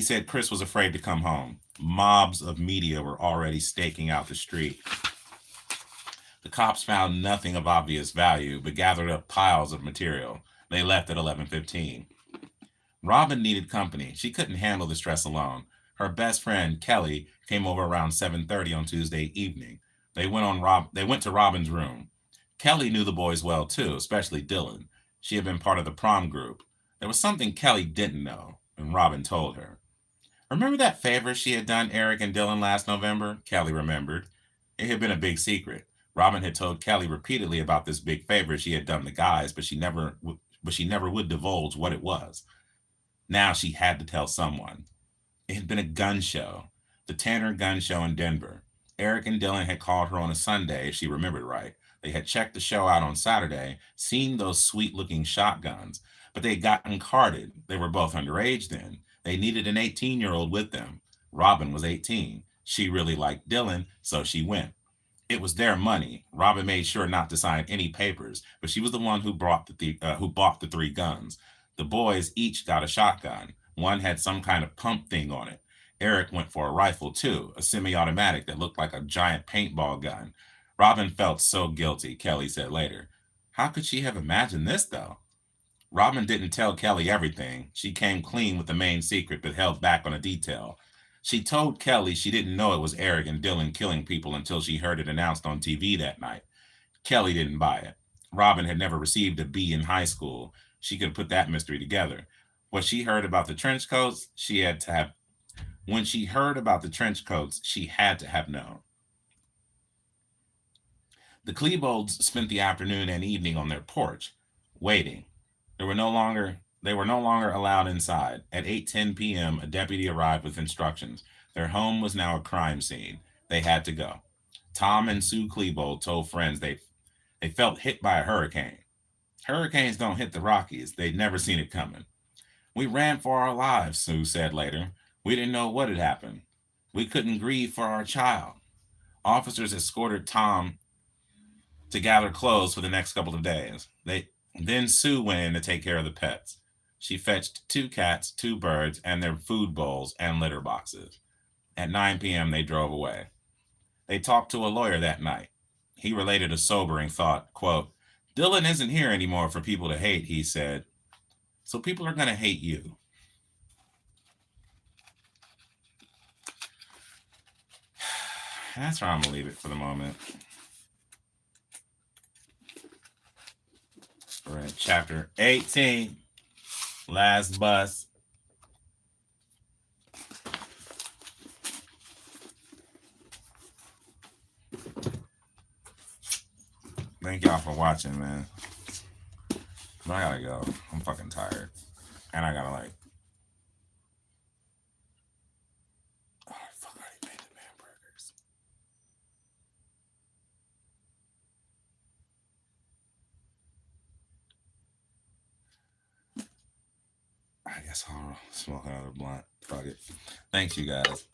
said Chris was afraid to come home. Mobs of media were already staking out the street. The cops found nothing of obvious value, but gathered up piles of material. They left at 11:15. Robin needed company. She couldn't handle the stress alone. Her best friend, Kelly, came over around 7:30 on Tuesday evening. They went to Robin's room. Kelly knew the boys well too, especially Dylan. She had been part of the prom group. There was something Kelly didn't know, and Robin told her. Remember that favor she had done Eric and Dylan last November? Kelly remembered. It had been a big secret. Robin had told Kelly repeatedly about this big favor she had done the guys, but she never would divulge what it was. Now she had to tell someone. It had been a gun show, the Tanner Gun Show in Denver. Eric and Dylan had called her on a Sunday, if she remembered right. They had checked the show out on Saturday, seen those sweet-looking shotguns, but they had gotten carded. They were both underage then. They needed an 18-year-old with them. Robin was 18. She really liked Dylan, so she went. It was their money. Robin made sure not to sign any papers, but she was the one who bought the three guns. The boys each got a shotgun. One had some kind of pump thing on it. Eric went for a rifle too, a semi-automatic that looked like a giant paintball gun. Robin felt so guilty, Kelly said later. How could she have imagined this, though? Robin didn't tell Kelly everything. She came clean with the main secret, but held back on a detail. She told Kelly she didn't know it was Eric and Dylan killing people until she heard it announced on TV that night. Kelly didn't buy it. Robin had never received a B in high school. She could put that mystery together. What she heard about the trench coats, she had to have. When she heard about the trench coats, she had to have known. The Klebold's spent the afternoon and evening on their porch, waiting. They were no longer allowed inside. At 8:10 p.m., a deputy arrived with instructions. Their home was now a crime scene. They had to go. Tom and Sue Klebold told friends they felt hit by a hurricane. Hurricanes don't hit the Rockies. They'd never seen it coming. We ran for our lives, Sue said later. We didn't know what had happened. We couldn't grieve for our child. Officers escorted Tom to gather clothes for the next couple of days. Then Sue went in to take care of the pets. She fetched two cats, two birds, and their food bowls and litter boxes. At 9 p.m., they drove away. They talked to a lawyer that night. He related a sobering thought, quote, Dylan isn't here anymore for people to hate, he said. So people are going to hate you. That's where I'm going to leave it for the moment. We're at chapter 18, Last Bus. Thank y'all for watching, man. I gotta go. I'm fucking tired. And I gotta like... Oh, fuck, I already made the hamburgers. I guess I'll smoke another blunt. Fuck it. Thanks, you guys.